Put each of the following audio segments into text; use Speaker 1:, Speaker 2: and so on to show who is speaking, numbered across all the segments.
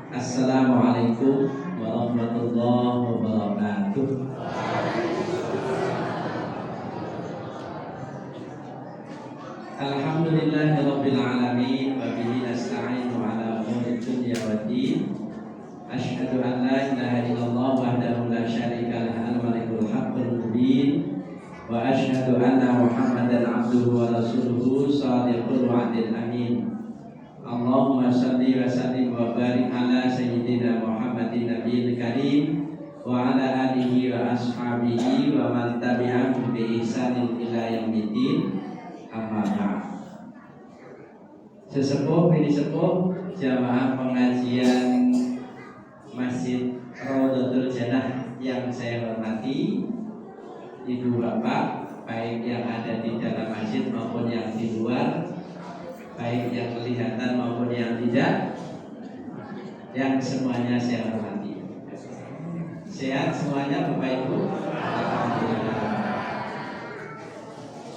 Speaker 1: Assalamualaikum warahmatullahi wabarakatuh. Alhamdulillahirabbil alamin wa bihi nasta'inu ala umuri dunya waddin. Asyhadu an la ilaha illallah wahdahu la syarika lahu al-malikul haqqul mubin wa asyhadu anna Muhammadan abduhu wa rasuluhu shadiqul wa'dil amin. Allahumma shalli wa sallim wa barik ala sayyidina Muhammadin nabiyil karim wa ala alihi wa ashabihi wa man tabi'ahum bi ihsanin ila yaumiddin. Amma ba'd. Sesepuh ini sepuh jamaah pengajian Masjid Raudhatul Jannah yang saya hormati, ibu bapak baik yang ada di dalam masjid maupun yang di luar, baik yang kelihatan maupun yang tidak, yang semuanya saya hormati. Sehat semuanya Bapak Ibu? Alhamdulillah.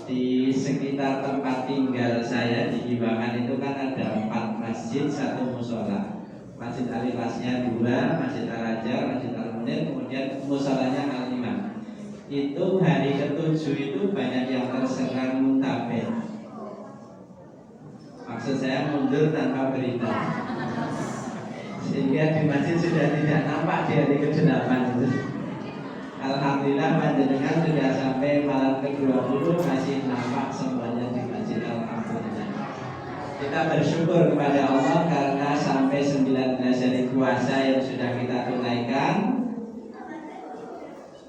Speaker 1: Di sekitar tempat tinggal saya di Giwangan itu kan ada 4 masjid, 1 mushola. Masjid Al-Ikhlasnya 2, Masjid Al-Hajar, Masjid Al-Munir, kemudian musholanya Al-Imam. Itu hari ke-7 itu banyak yang terserang muntaber. Maksud saya mundur tanpa berita, sehingga di masjid sudah tidak nampak di hari ke-8 itu. Alhamdulillah panjenengan sudah sampai malam ke-20 masih nampak semuanya di masjid. Alhamdulillah. Kita bersyukur kepada Allah karena sampai 19 hari puasa yang sudah kita tunaikan,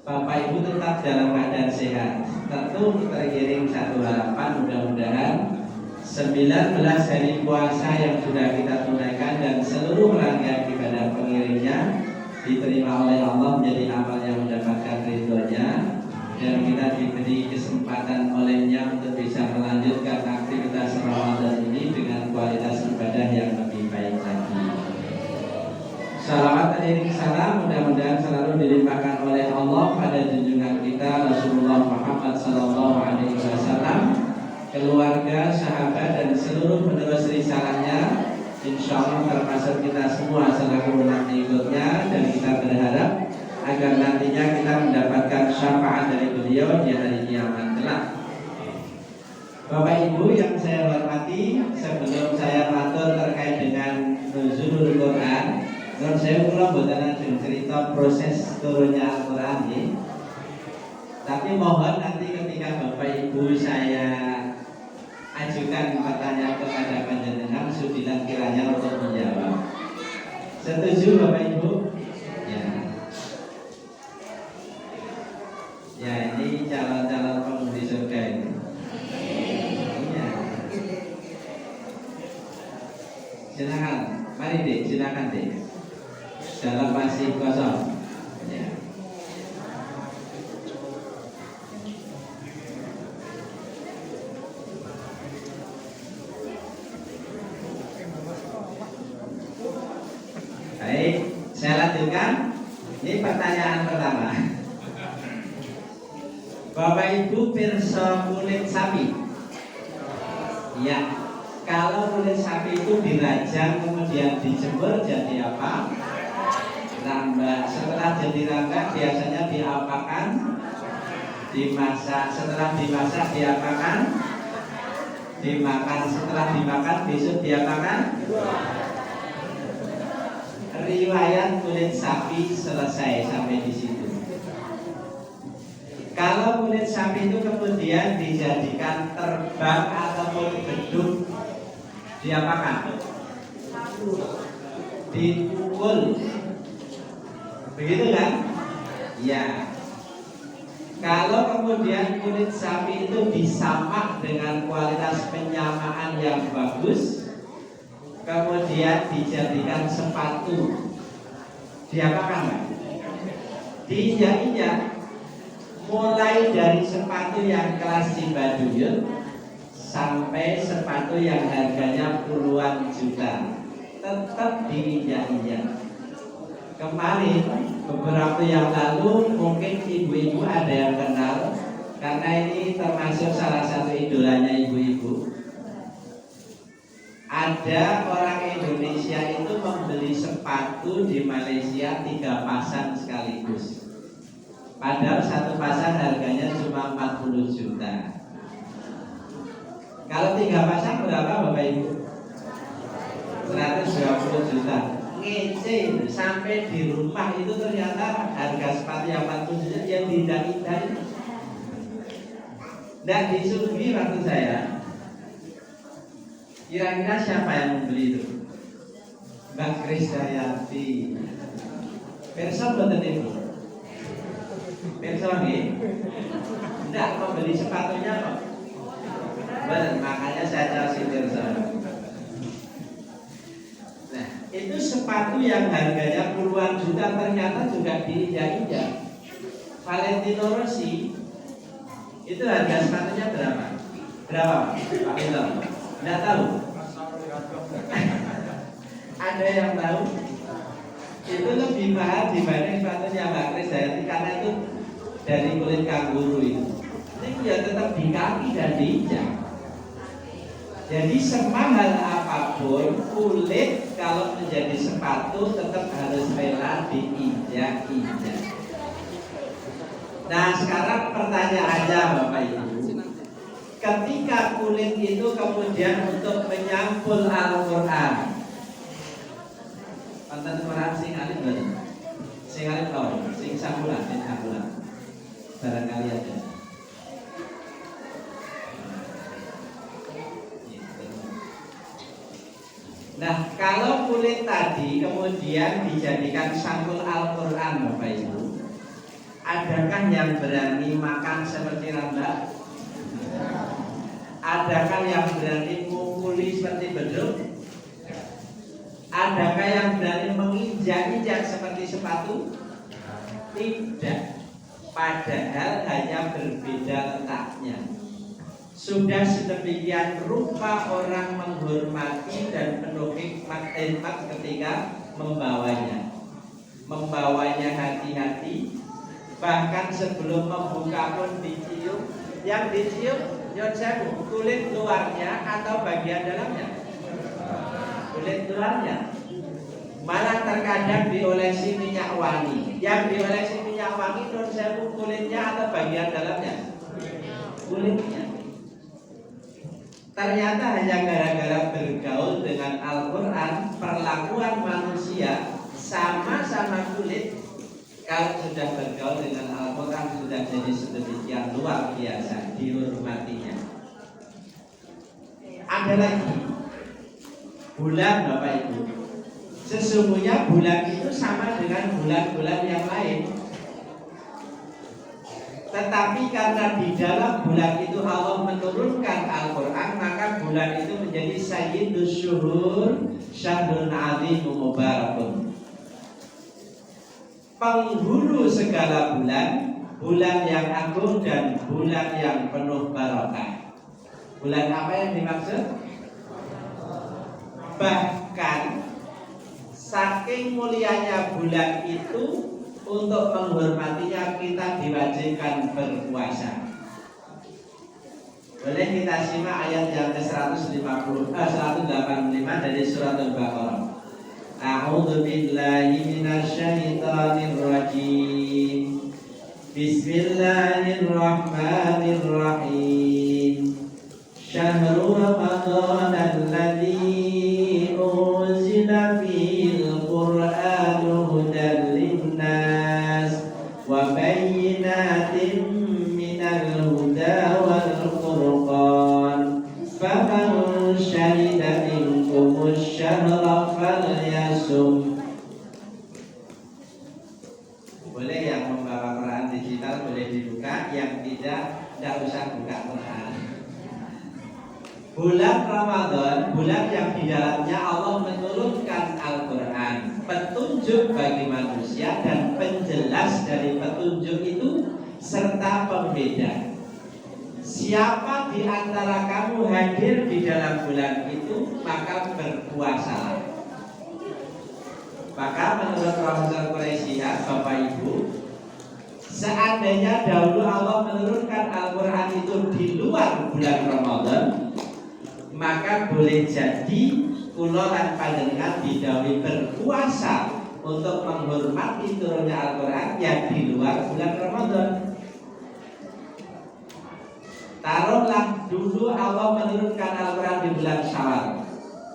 Speaker 1: Bapak Ibu tetap dalam keadaan sehat. Tentu teriring satu harapan, mudah-mudahan 19 hari puasa yang sudah kita tunaikan dan seluruh rangkaian ibadah pengiringnya diterima oleh Allah menjadi amal yang mendapatkan ridhonya, dan kita diberi kesempatan olehnya untuk bisa melanjutkan aktivitas Ramadan ini dengan kualitas ibadah yang lebih baik lagi. Salawat dan iring salam mudah-mudahan selalu dilimpahkan oleh Allah pada junjungan kita Rasulullah Muhammad SAW, keluarga, sahabat, dan seluruh penerus risalahnya, insya Allah termasuk kita semua selaku umat pengikutnya, dan kita berharap agar nantinya kita mendapatkan syafaat dari beliau di hari kiamat kelak. Bapak Ibu yang saya hormati, sebelum saya matur terkait dengan nuzulul Quran, menurut saya kula mboten ajeng cerita proses turunnya Al-Quran ini. Tapi mohon nanti ketika Bapak Ibu saya ajukan pertanyaan kepada panjenengan, sudilan kiranya untuk menjawab. Setuju Bapak Ibu? Ya. Ya, ini calon-calon penghuni surga ini. Ya. Silakan, mari Dek, silakan Dek. Dalam masih kosong. Ya. Baik, saya lanjutkan. Ini pertanyaan pertama. Bapak Ibu pirsa kulit sapi? Ya. Kalau kulit sapi itu dirajang kemudian dijemur jadi apa? Rambak. Setelah jadi rambak biasanya diapakan? Dimasak. Setelah dimasak diapakan? Dimakan. Setelah dimakan besok diapakan? Riwayat kulit sapi selesai sampai di situ. Kalau kulit sapi itu kemudian dijadikan terbang ataupun beduk, diapakan? Dipukul. Begitu kan? Ya. Kalau kemudian kulit sapi itu disamak dengan kualitas penyamaan yang bagus, kemudian dijadikan sepatu, diapakan? Diinjak-injak. Mulai dari sepatu yang kelas Cibaduyut sampai sepatu yang harganya puluhan juta, tetap diinjak-injak. Kemarin beberapa yang lalu mungkin ibu-ibu ada yang kenal, karena ini termasuk salah satu idolanya ibu-ibu. Ada orang Indonesia itu membeli sepatu sepatu di Malaysia 3 pasang sekaligus. Padahal satu pasang harganya cuma 40 juta. Kalau 3 pasang berapa Bapak Ibu? 120 juta. Ngece sampai di rumah itu ternyata harga sepatu yang 40 juta yang tidak-tidak itu. Dan disuguhi waktu saya. Kira-kira siapa yang membeli itu? Mbak Krisdayanti. Perso betul itu. Perso nih. Tidak membeli sepatunya kok. Benar, makanya saya kasih Perso. Nah, itu sepatu yang harganya puluhan juta ternyata juga diinjak-injak. Valentino Rossi itu harga sepatunya berapa? Berapa Pak Ito? Tidak tahu. Ada yang tahu? Itu lebih mahal dibanding sepatunya Mbak Krisdayanti karena itu dari kulit kanguru itu. Ini ya tetap di kaki dan diinjak. Jadi semahal apapun kulit kalau menjadi sepatu tetap harus rela diinjak-injak. Nah sekarang pertanyaannya Bapak Ibu, ketika kulit itu kemudian untuk menyampul Al-Quran, konten Quran sing alim betul, sing alim tahu, sing sampulan, barangkali ada. Nah kalau kulit tadi kemudian dijadikan sampul Al-Quran Bapak Ibu, adakah yang berani makan seperti rambak? Adakah yang berani mengukuli seperti beduk? Adakah yang berani menginjak-injak seperti sepatu? Tidak. Padahal hanya berbeda letaknya. Sudah sedemikian rupa orang menghormati dan penuh hikmat ketika membawanya. Membawanya hati-hati. Bahkan sebelum membuka pun dicium. Yang dicium Yonsewu, kulit luarnya atau bagian dalamnya? Kulit luarnya. Malah terkadang diolesi minyak wangi. Yang diolesi minyak wangi Yonsewu kulitnya atau bagian dalamnya? Kulitnya. Ternyata hanya gara-gara bergaul dengan Al-Quran, perlakuan manusia sama-sama kulit. Kalau sudah bergaul dengan Al-Quran sudah jadi sedemikian luar biasa dihormatinya. Ada lagi bulan Bapak Ibu. Sesungguhnya bulan itu sama dengan bulan-bulan yang lain. Tetapi karena di dalam bulan itu Allah menurunkan Al-Quran, maka bulan itu menjadi Sayyidus Syuhur, Syahrun Azimun Mubarakun, penghulu segala bulan, bulan yang agung dan bulan yang penuh barokah. Bulan apa yang dimaksud? Bahkan saking mulianya bulan itu, untuk menghormatinya kita diwajibkan berpuasa. Boleh kita simak ayat yang ke-185 dari surat Al-Baqarah. A'udzu billahi minasyaitonir rajim. Bismillahirrahmanirrahim. Syahrul Ramadan alladzi unzila fihil Qur'anu hudan linnas wa bayyinatin minal huda wal furqan. Faman syahida minkumus syahra falyasum. Boleh yang membawa Quran digital boleh dibuka, yang tidak usah buka Quran. Bulan Ramadan, bulan yang di dalamnya Allah menurunkan Al-Quran, petunjuk bagi manusia dan penjelas dari petunjuk itu serta pembeda. Siapa di antara kamu hadir di dalam bulan itu, maka berpuasalah. Maka menurut Profesor Quraisyah, Bapak Ibu, seandainya dahulu Allah menurunkan Al-Quran itu di luar bulan Ramadan, maka boleh jadi kula lan panjenengan didhawuhi berpuasa untuk menghormati turunnya Al-Quran yang di luar bulan Ramadan. Taruhlah dulu Allah menurunkan Al-Quran di bulan Syawal,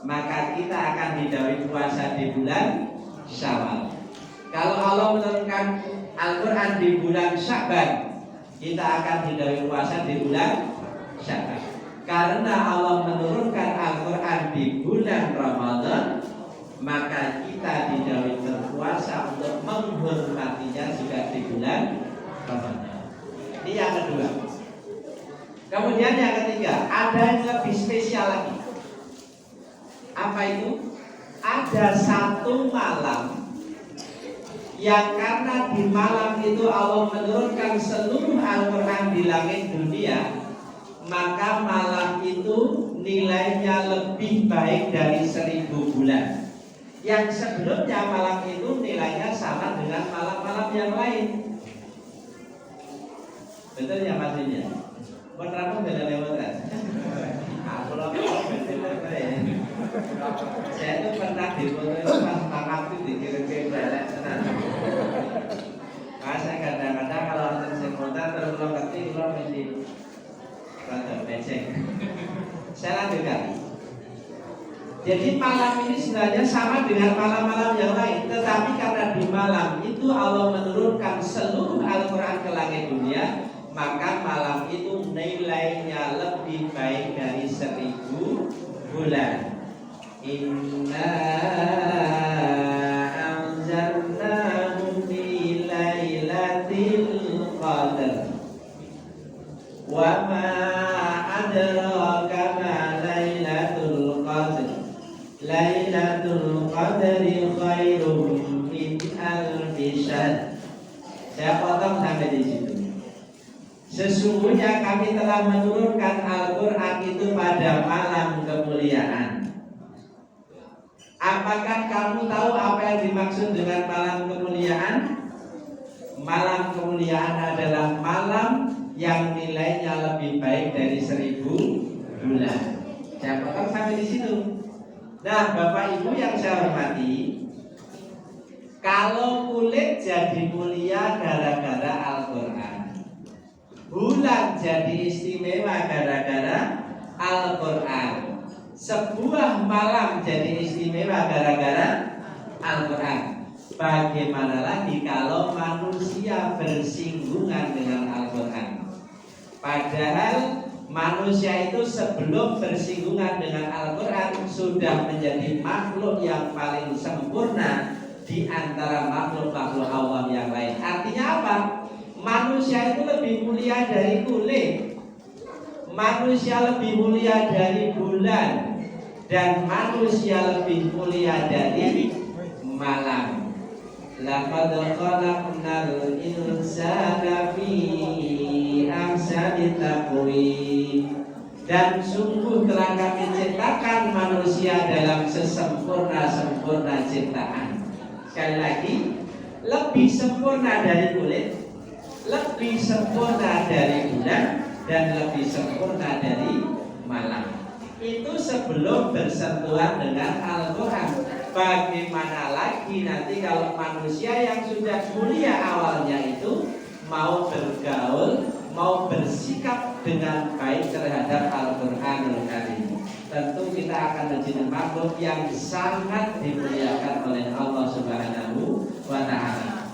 Speaker 1: maka kita akan didhawuhi puasa di bulan Syawal. Kalau Allah menurunkan Al-Quran di bulan Sya'ban, kita akan didhawuhi puasa di bulan Sya'ban. Karena Allah menurunkan Al-Quran di bulan Ramadan, maka kita didhawuhi berpuasa untuk menghormatinya juga di bulan Ramadan. Ini yang kedua. Kemudian yang ketiga, ada yang lebih spesial lagi. Apa itu? Ada satu malam yang karena di malam itu Allah menurunkan seluruh Al-Quran di langit dunia, maka malam itu nilainya lebih baik dari 1000 bulan. Yang sebelumnya malam itu nilainya sama dengan malam-malam yang lain. Betul ya maksudnya? Penerangnya beda lewat kan? Aku saya itu pernah di foto itu pas makan itu dikirim-kirim belek tenang. Saya kadang-kadang kalau nonton sekolah terus lo ketik lo mesti rada becek. Saya lanjutkan. Jadi malam ini sebenarnya sama dengan malam-malam yang lain, tetapi karena di malam itu Allah menurunkan seluruh Al-Quran ke langit dunia, maka malam itu nilainya lebih baik dari 1000 bulan. Inna anzalnahu fi lailatul qadar wa ma adraka ma lailatul qadar. Lailatul qadri khairum min alfi syahr. Saya potong sampai di situ. Sesungguhnya kami telah menurunkan Al-Quran itu pada malam kemuliaan. Apakah kamu tahu apa yang dimaksud dengan malam kemuliaan? Malam kemuliaan adalah malam yang nilainya lebih baik dari 1000 bulan. Saya potong sampai di situ. Nah, Bapak Ibu yang saya hormati, kalau kulit jadi mulia gara-gara Al-Quran, bulan jadi istimewa gara-gara Al-Quran, sebuah malam jadi istimewa gara-gara Al-Quran. Bagaimana lagi kalau manusia bersinggungan dengan Al-Quran? Padahal manusia itu sebelum bersinggungan dengan Al-Quran sudah menjadi makhluk yang paling sempurna di antara makhluk-makhluk awam yang lain. Artinya apa? Manusia itu lebih mulia dari kulit, manusia lebih mulia dari bulan, dan manusia lebih mulia dari malam. Laqad khalaqnal insana fi ahsani taqwim. Dan sungguh telah kami ciptakan manusia dalam sesempurna-sempurna ciptaan. Sekali lagi, lebih sempurna dari kulit, lebih sempurna dari bulan, dan lebih sempurna dari malam. Itu sebelum bersentuhan dengan Al-Quran. Bagaimana lagi nanti kalau manusia yang sudah mulia awalnya itu mau bergaul, mau bersikap dengan baik terhadap Al-Quranul Karim. Tentu kita akan menjadi makhluk yang sangat dimuliakan oleh Allah Subhanahu wa Ta'ala.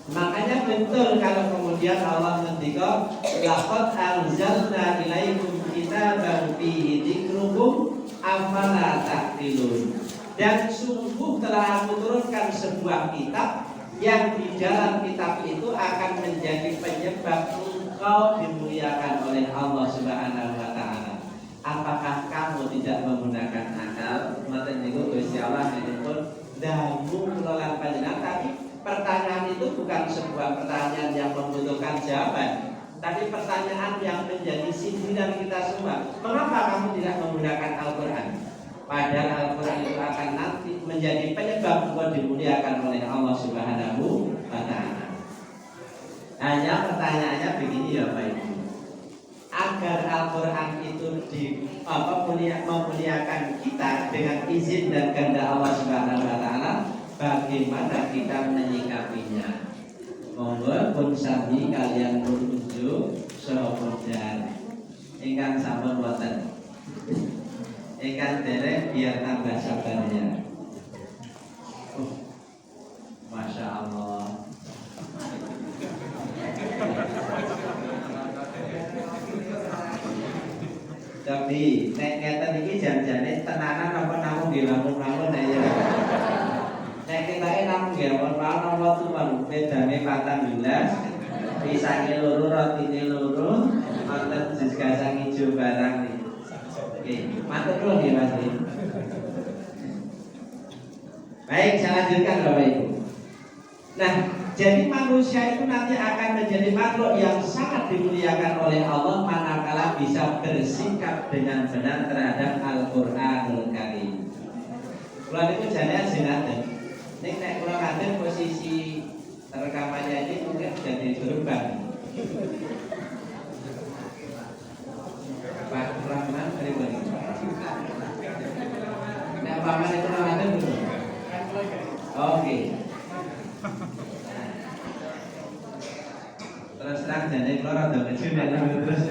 Speaker 1: Makanya betul kalau kemudian Allah ngendika, laqad anzalna ilaikum kitaban fihi dzikrukum afala ta'qilun. Dan sungguh telah aku turunkan sebuah kitab yang di dalam kitab itu akan menjadi penyebab engkau dimuliakan oleh Allah Subhanahu wa Ta'ala. Apakah kamu tidak menggunakan akal? Maka niku Gusti Allah menyebut damu melolang panjenengan. Tapi pertanyaan itu bukan sebuah pertanyaan yang membutuhkan jawaban, tapi pertanyaan yang menjadi sindiran kita semua. Mengapa kamu tidak menggunakan Al-Quran? Padahal Al-Quran itu akan nanti menjadi penyebab engkau dimuliakan oleh Allah Subhanahu wa Ta'ala. Hanya pertanyaannya begini ya Pak Ibu. agar Al-Quran itu memuliakan kita dengan izin dan kehendak Allah Subhanahu wa taala, bagaimana kita menyikapinya? Monggo pun sami kalian menuju sahabat ingkang sampun wonten. Ingkang derek biar tambah sabarnya. Masya Allah. Tapi nek ngeten iki jan-jane tenanan apa namung dilamun-lamun aja. Nek kita namung nggih apa tuman bedane 14, pisange loro, rotine loro, wonten jus kacang ijo barang iki. Oke, matur nuwun nggih Mas. Baik, saya lanjutkan Bapak Ibu. Nah, jadi manusia itu nanti akan menjadi makhluk yang sangat dimuliakan oleh Allah manakala bisa bersikap dengan benar terhadap Al-Qur'anul Karim. Kalau itu jane sinaten. Ning nek kula ngaten posisi rekamannya ini mungkin jadi berubah. Pak Rahman pribadi. Nek paman itu ngaten belum? Oke. Terus terang jane kula rada kecil terus.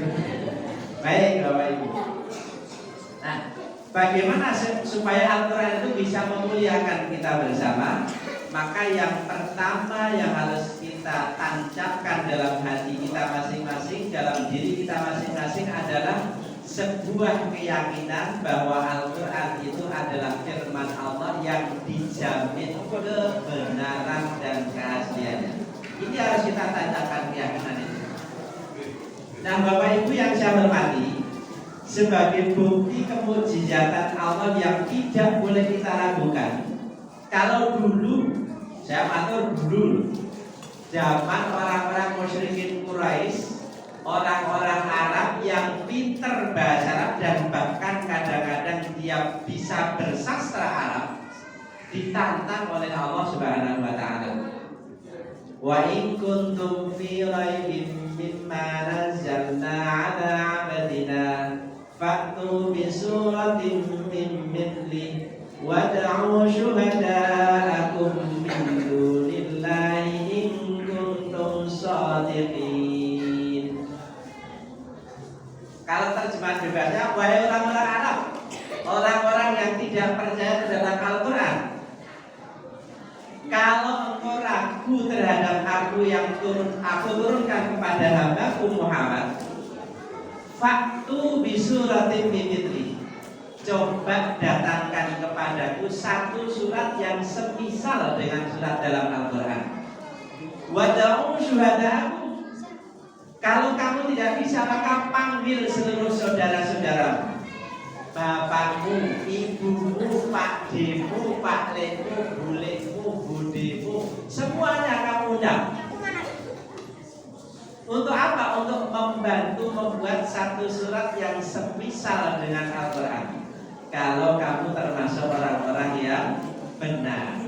Speaker 1: Baik Bapak Ibu. Nah, bagaimana supaya Al-Quran itu bisa memuliakan kita bersama? Maka yang pertama yang harus kita tancapkan dalam hati kita masing-masing, dalam diri kita masing-masing adalah sebuah keyakinan bahwa Al-Quran itu adalah firman Allah yang dijamin kebenaran dan keasliannya. Ini harus kita tancapkan keyakinan itu. Nah, Bapak Ibu yang saya hormati, sebagai bukti kemujizatan Allah yang tidak boleh kita ragukan, kalau dulu, saya matur dulu, zaman orang-orang musyrikin Quraisy, orang-orang Arab yang pinter bahasa Arab dan bahkan kadang-kadang dia bisa bersastra Arab, ditantang oleh Allah Subhanahu wa taala. Wa in kuntum fi raibin mimma nazzalna 'ala 'abdina fa'tu bi suratin min mithli wad'u syuhada'akum min dunillahi in kuntum shadiqin. Kalau terjemahan bebasnya, wahai orang-orang Arab, orang-orang yang tidak percaya terhadap Al-Quran, kalau engkau ragu terhadap aku yang aku turunkan kepada hambaku Muhammad, faktu bisuratim mimithli, coba datangkan kepadaku satu surat yang semisal dengan surat dalam Al-Quran. Wada'u syuhada'akum, kalau kamu tidak bisa maka panggil seluruh saudara-saudaramu, bapakmu, ibumu, pak demu, pak lemu, bulemu, budemu, semuanya kamu undang. Untuk apa? Untuk membantu membuat satu surat yang semisal dengan Al-Quran. Kalau kamu termasuk orang-orang yang benar.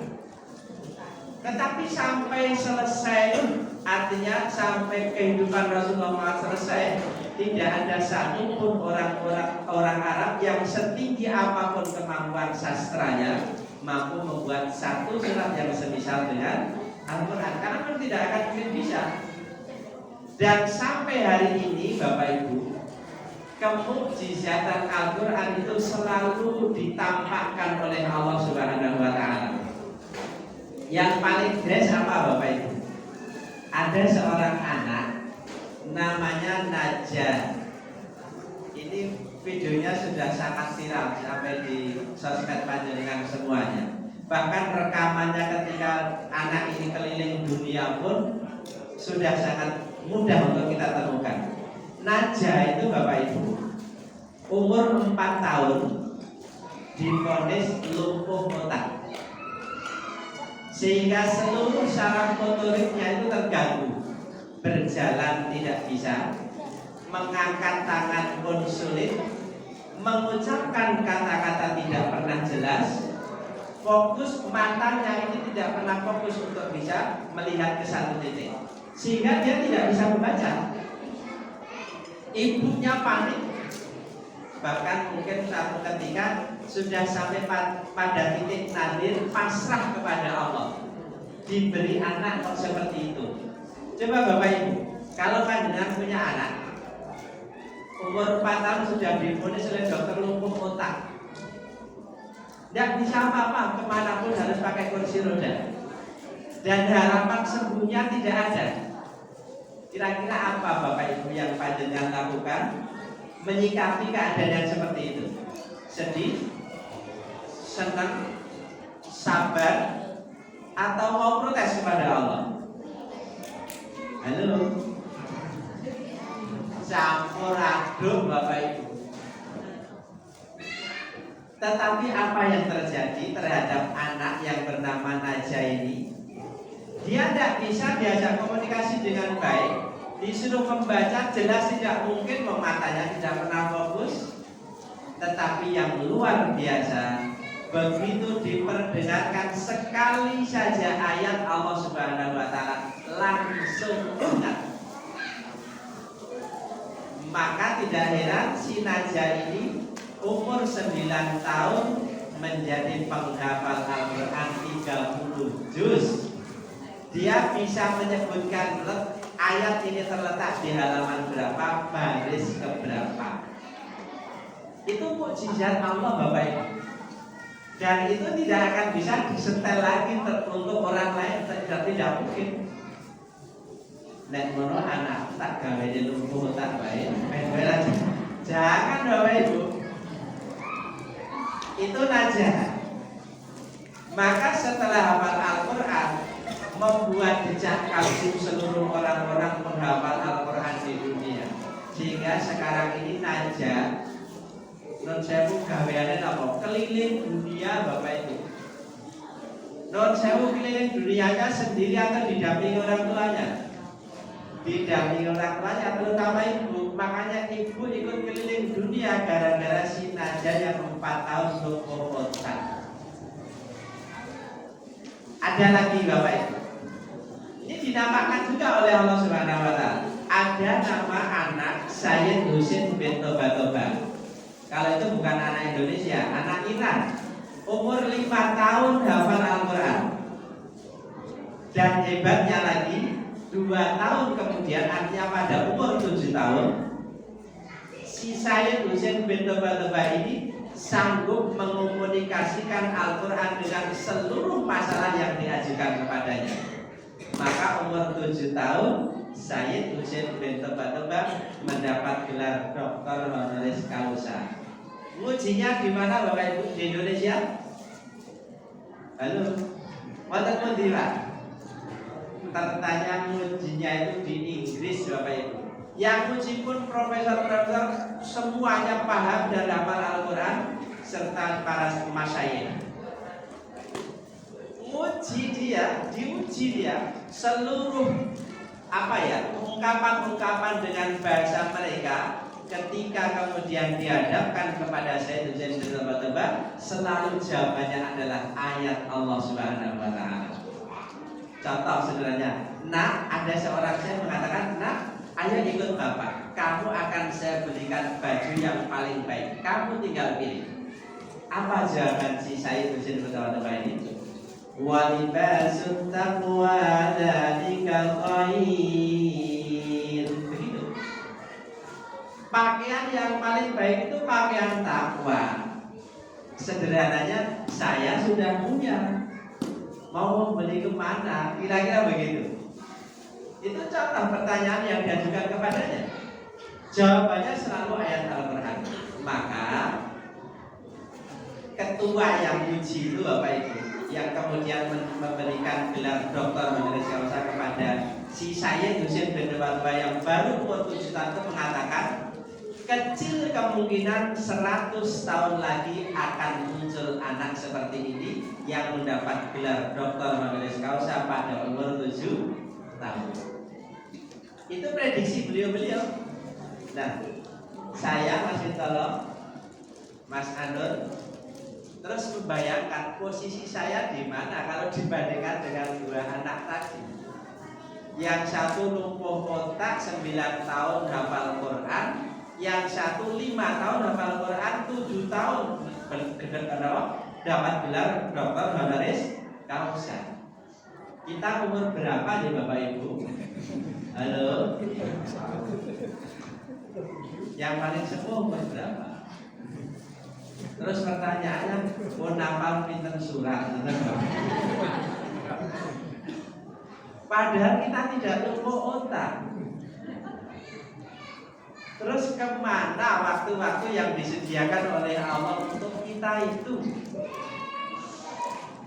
Speaker 1: Tetapi sampai selesai, artinya sampai kehidupan Rasulullah selesai, tidak ada satupun orang Arab yang setinggi apapun kemampuan sastranya mampu membuat satu surat yang semisal dengan Al-Quran, karena pun tidak akan mungkin bisa. Dan sampai hari ini Bapak Ibu, kemujizatan Al-Quran itu selalu ditampakkan oleh Allah Subhanahu wa taala. Yang paling best apa Bapak Ibu? Ada seorang anak namanya Najah. Ini videonya sudah sangat viral sampai di sosmed panjenengan semuanya. Bahkan rekamannya ketika anak ini keliling dunia pun sudah sangat mudah untuk kita temukan. Najah itu Bapak Ibu umur 4 tahun divonis lumpuh otak, sehingga seluruh saraf motoriknya itu terganggu. Berjalan tidak bisa, mengangkat tangan pun sulit, mengucapkan kata-kata tidak pernah jelas, fokus matanya ini tidak pernah fokus untuk bisa melihat ke satu titik, sehingga dia tidak bisa membaca.
Speaker 2: Ibunya panik, bahkan mungkin suatu ketika sudah sampai pada titik nadir pasrah kepada Allah, diberi anak kok seperti itu. Coba Bapak Ibu, kalau panjenengan punya anak umur 4 tahun sudah divonis oleh dokter lumpuh otak, tidak bisa apa-apa, kemanapun harus pakai kursi roda, dan harapan sembuhnya tidak ada. Kira-kira apa Bapak Ibu yang panjenengan lakukan menyikapi keadaan yang seperti itu? Sedih, senang, sabar, atau mau protes kepada Allah? Halo, campur aduk Bapak Ibu. Tetapi apa yang terjadi terhadap anak yang bernama Najah ini? Dia tidak bisa diajak komunikasi dengan baik, disuruh membaca jelas tidak mungkin, matanya tidak pernah fokus. Tetapi yang luar biasa, begitu diperdengarkan sekali saja ayat Allah Subhanahu wa Ta'ala, langsung ingat. Maka tidak heran si Najah ini umur 9 tahun menjadi penghafal Al-Quran 30 juz. Dia bisa menyebutkan ayat ini terletak di halaman berapa, baris keberapa. Itu mukjizat Allah Bapak Ibu. Dan itu tidak akan bisa disetel lagi untuk orang lain, tidak mungkin. Nek mono anak tak gawe lumpuh tak baik, main jangan Bapak Ibu. Itu Najah. Maka setelah hafal Al-Quran, membuat jejak kagum seluruh orang-orang penghafal Al-Quran di dunia. Sehingga sekarang ini Najah non sewu gaweane apa? Keliling dunia Bapak Ibu. Non sewu keliling dunianya sendiri atau didampingi orang tuanya? Didampingi orang tuanya, terutama ibu. Makanya ibu ikut keliling dunia gara-gara si Najah yang 4 tahun lumpuh otak. Ada lagi Bapak Ibu. Ini dinamakan juga oleh Allah Subhanahu wa Ta'ala. Ada nama anak Sayyid Husin bin Toba. Kalau itu bukan anak Indonesia, anak Iran. Umur 5 tahun hafal Al-Quran. Dan hebatnya lagi, 2 tahun kemudian, artinya pada umur 7 tahun, si Sayyid Husin bin Toba ini sanggup mengomunikasikan Al-Quran dengan seluruh masalah yang diajukan kepadanya. Maka umur 7 tahun Sayyid Husin bin Toba mendapat gelar doktor honoris causa. Ujinya di mana Bapak Ibu? Di Indonesia? Halo, wonten pundi Pak? Tertanya ujinya itu di Inggris Bapak Ibu. Yang uji pun profesor-profesor semuanya paham dan hafal Al-Quran serta para masyayikh. Diuji dia seluruh ungkapan-ungkapan dengan bahasa mereka. Ketika kemudian dihadapkan kepada Sayyid Husain bin Toba, selalu jawabannya adalah ayat Allah Subhanahu wa Ta'ala. Contoh sederhananya, ada seorang saya mengatakan, ayo ikut bapak, kamu akan saya belikan baju yang paling baik, kamu tinggal pilih. Apa jawaban si Sayyid Husain bin Toba ini? Walibasut taqwa dzalika khair. Begitu. Pakaian yang paling baik itu pakaian takwa. Sederhananya, saya sudah punya, mau beli kemana? Kira-kira begitu. Itu contoh pertanyaan yang diajukan kepadanya. Jawabannya selalu ayat Al-Quran. Maka ketua yang uji itu Bapak Ibu, yang kemudian memberikan gelar doktor honoris causa kepada si Sayyid Husain bin Toba yang baru umur 7 tahun itu mengatakan, kecil kemungkinan 100 tahun lagi akan muncul anak seperti ini yang mendapat gelar doktor honoris causa pada umur 7 tahun. Itu prediksi beliau-beliau. Nah, saya masih tolong Mas Anur terus membayangkan posisi saya di mana kalau dibandingkan dengan 2 anak tadi. Yang satu lumpuh otak 9 tahun hafal Quran, yang satu 5 tahun hafal Quran, 7 tahun dapat gelar doktor honoris causa. Kita umur berapa nih Bapak Ibu? Halo? Yang paling sepuh umur berapa? Terus pertanyaannya, mau nafal pinten surat? Padahal kita tidak lumpuh otak. Terus kemana waktu-waktu yang disediakan oleh Allah untuk kita itu?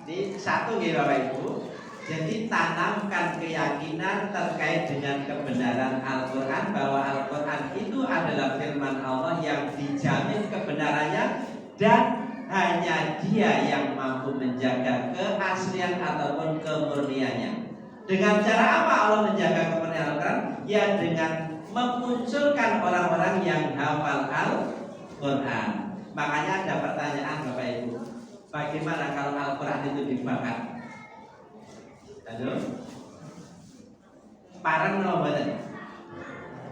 Speaker 2: Jadi satu nih Bapak Ibu. Jadi tanamkan keyakinan terkait dengan kebenaran Al-Quran, bahwa Al-Quran itu adalah firman Allah yang dijamin kebenarannya, dan hanya Dia yang mampu menjaga keaslian ataupun kemurniannya. Dengan cara apa Allah menjaga kemurnian Al-Quran? Ya dengan memunculkan orang-orang yang hafal Al-Quran. Makanya ada pertanyaan Bapak Ibu, bagaimana kalau Al-Quran itu dibakar? Halo? Parang no badan.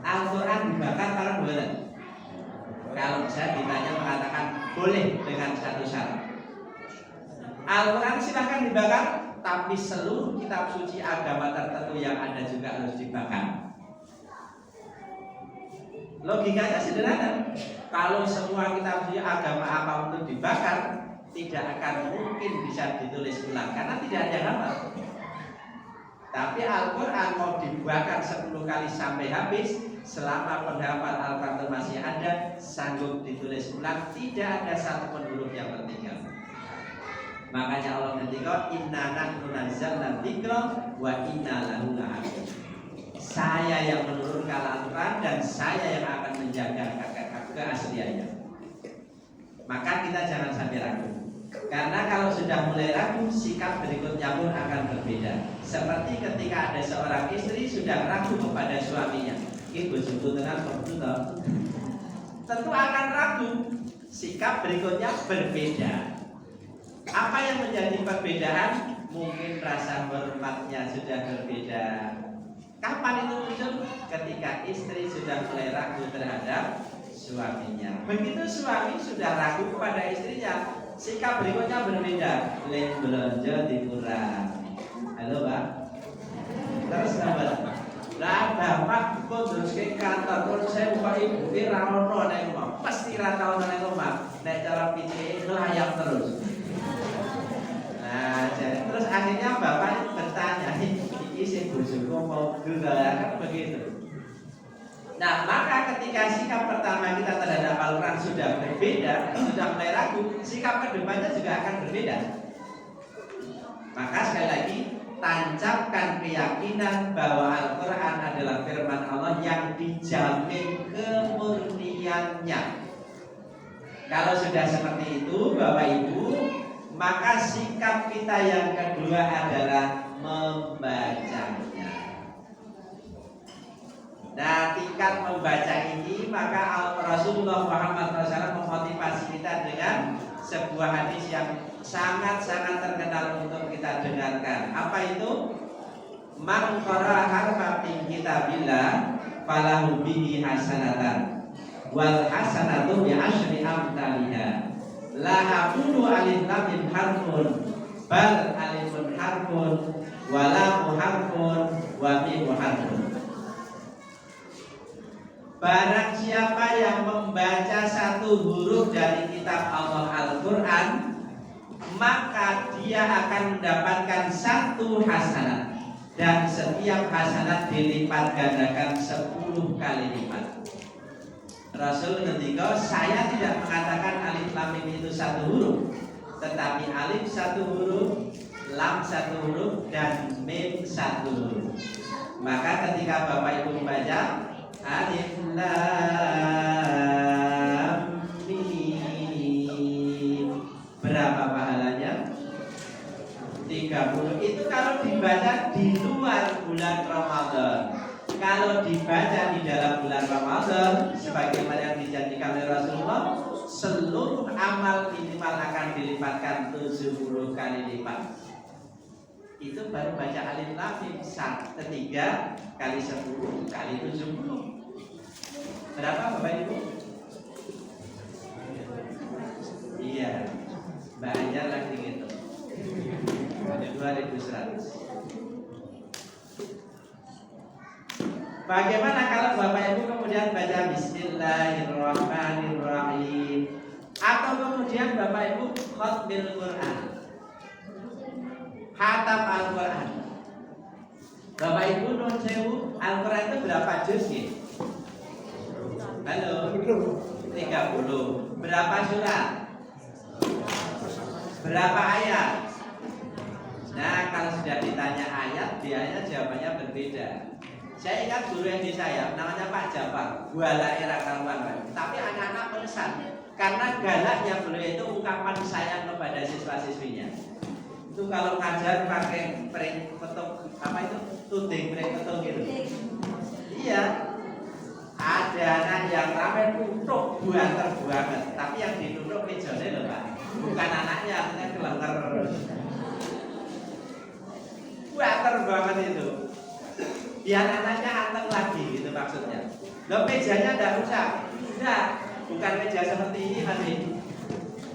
Speaker 2: Al-Quran dibakar parang badan. Kalau saya ditanya mengatakan boleh dengan satu syarat. Al-Quran silahkan dibakar, tapi seluruh kitab suci agama tertentu yang ada juga harus dibakar. Logikanya sederhana. Kalau semua kitab suci agama apapun itu dibakar, tidak akan mungkin bisa ditulis ulang karena tidak ada hafal. Tapi Al-Quran mau dibakar 10 kali sampai habis, selama penghafal Al-Quran masih ada, sanggup ditulis ulang, tidak ada satu pun huruf yang tertinggal. Makanya Allah ngendika, inna nahnu nazzalna dzikra wa inna lahu lahafidz. Saya yang menurunkan Al-Quran dan saya yang akan menjaga keasliannya. Maka kita jangan sampai ragu. Karena kalau sudah mulai ragu, sikap berikutnya pun akan berbeda. Seperti ketika ada seorang istri sudah ragu kepada suaminya, ibu sebetulnya tentu akan ragu. Sikap berikutnya berbeda. Apa yang menjadi perbedaan? Mungkin rasa hormatnya sudah berbeda. Kapan itu muncul? Ketika istri sudah mulai ragu terhadap suaminya. Begitu suami sudah ragu kepada istrinya, sikap berikutnya berbeda. Lek belanja dikurang. Halo Pak. Terus apa? Lah bapak kok terus ke kantor terus saya buka ibu ki ra ono nek omah. Pasti ra tau nek omah. Nek cara pikir ngelayap terus. Nah, jadi terus akhirnya bapak bertanya, iki sing bojoku mau gelar begitu. Nah, maka ketika sikap pertama kita terhadap Al-Quran sudah berbeda, sudah mulai ragu, sikap kedepannya juga akan berbeda. Maka sekali lagi, tancapkan keyakinan bahwa Al-Quran adalah firman Allah yang dijamin kemurniannya. Kalau sudah seperti itu, Bapak Ibu, maka sikap kita yang kedua adalah membacanya. Nah, tingkat membaca ini maka Rasulullah Muhammad SAW memotivasi kita dengan sebuah hadis yang sangat-sangat terkenal untuk kita dengarkan. Apa itu? Man qara'a harfan min kitabillah falahu bihi hasanatan wal hasanatu bi asyri amsalihha. La aqulu alif lam mim harfun bal alifun harfun wa lam harfun wa mim harfun. Barang siapa yang membaca satu huruf dari kitab Allah Al-Quran, maka dia akan mendapatkan satu hasanat, dan setiap hasanat dilipat gandakan 10 kali lipat. Rasul ngendika, saya tidak mengatakan alif lam mim itu satu huruf, tetapi alif satu huruf, lam satu huruf, dan mim satu huruf. Maka ketika Bapak Ibu membaca alif lam mim, berapa pahalanya? 30. Itu kalau dibaca di luar bulan Ramadan. Kalau dibaca di dalam bulan Ramadan, sebagaimana yang dijanjikan oleh Rasulullah, seluruh amal minimal akan dilipatkan 70 kali lipat. itu baru baca alif lam mim. 3 kali 10 kali 70. Berapa Bapak Ibu? Iya, Mbak Anjar lagi gitu. 2100. Bagaimana kalau Bapak Ibu kemudian baca Bismillahirrahmanirrahim, atau kemudian Bapak Ibu khatmil Quran, khatam Al-Quran. Bapak Ibu nun sewu, Al-Quran itu berapa juz ya? Halo, 30. Berapa surat? Berapa ayat? Nah, kalau sudah ditanya ayat, biasanya jawabannya berbeda. Saya ingat guru yang di saya, namanya Pak Jafar, galak era karuan. Tapi anak-anak menesan, karena galaknya beliau itu ungkapan sayang kepada siswa-siswinya. Itu kalau ngajar pakai pering petung, apa itu? Tuding, pering petung gitu. Iya. Ada anak yang ramai tutup buanter banget, tapi yang ditutup mejanya loh Pak, bukan anaknya, artinya kelengker. Buanter banget itu. Biar anaknya anteng lagi gitu maksudnya. Loh mejanya tidak rusak, tidak, bukan meja seperti ini masih.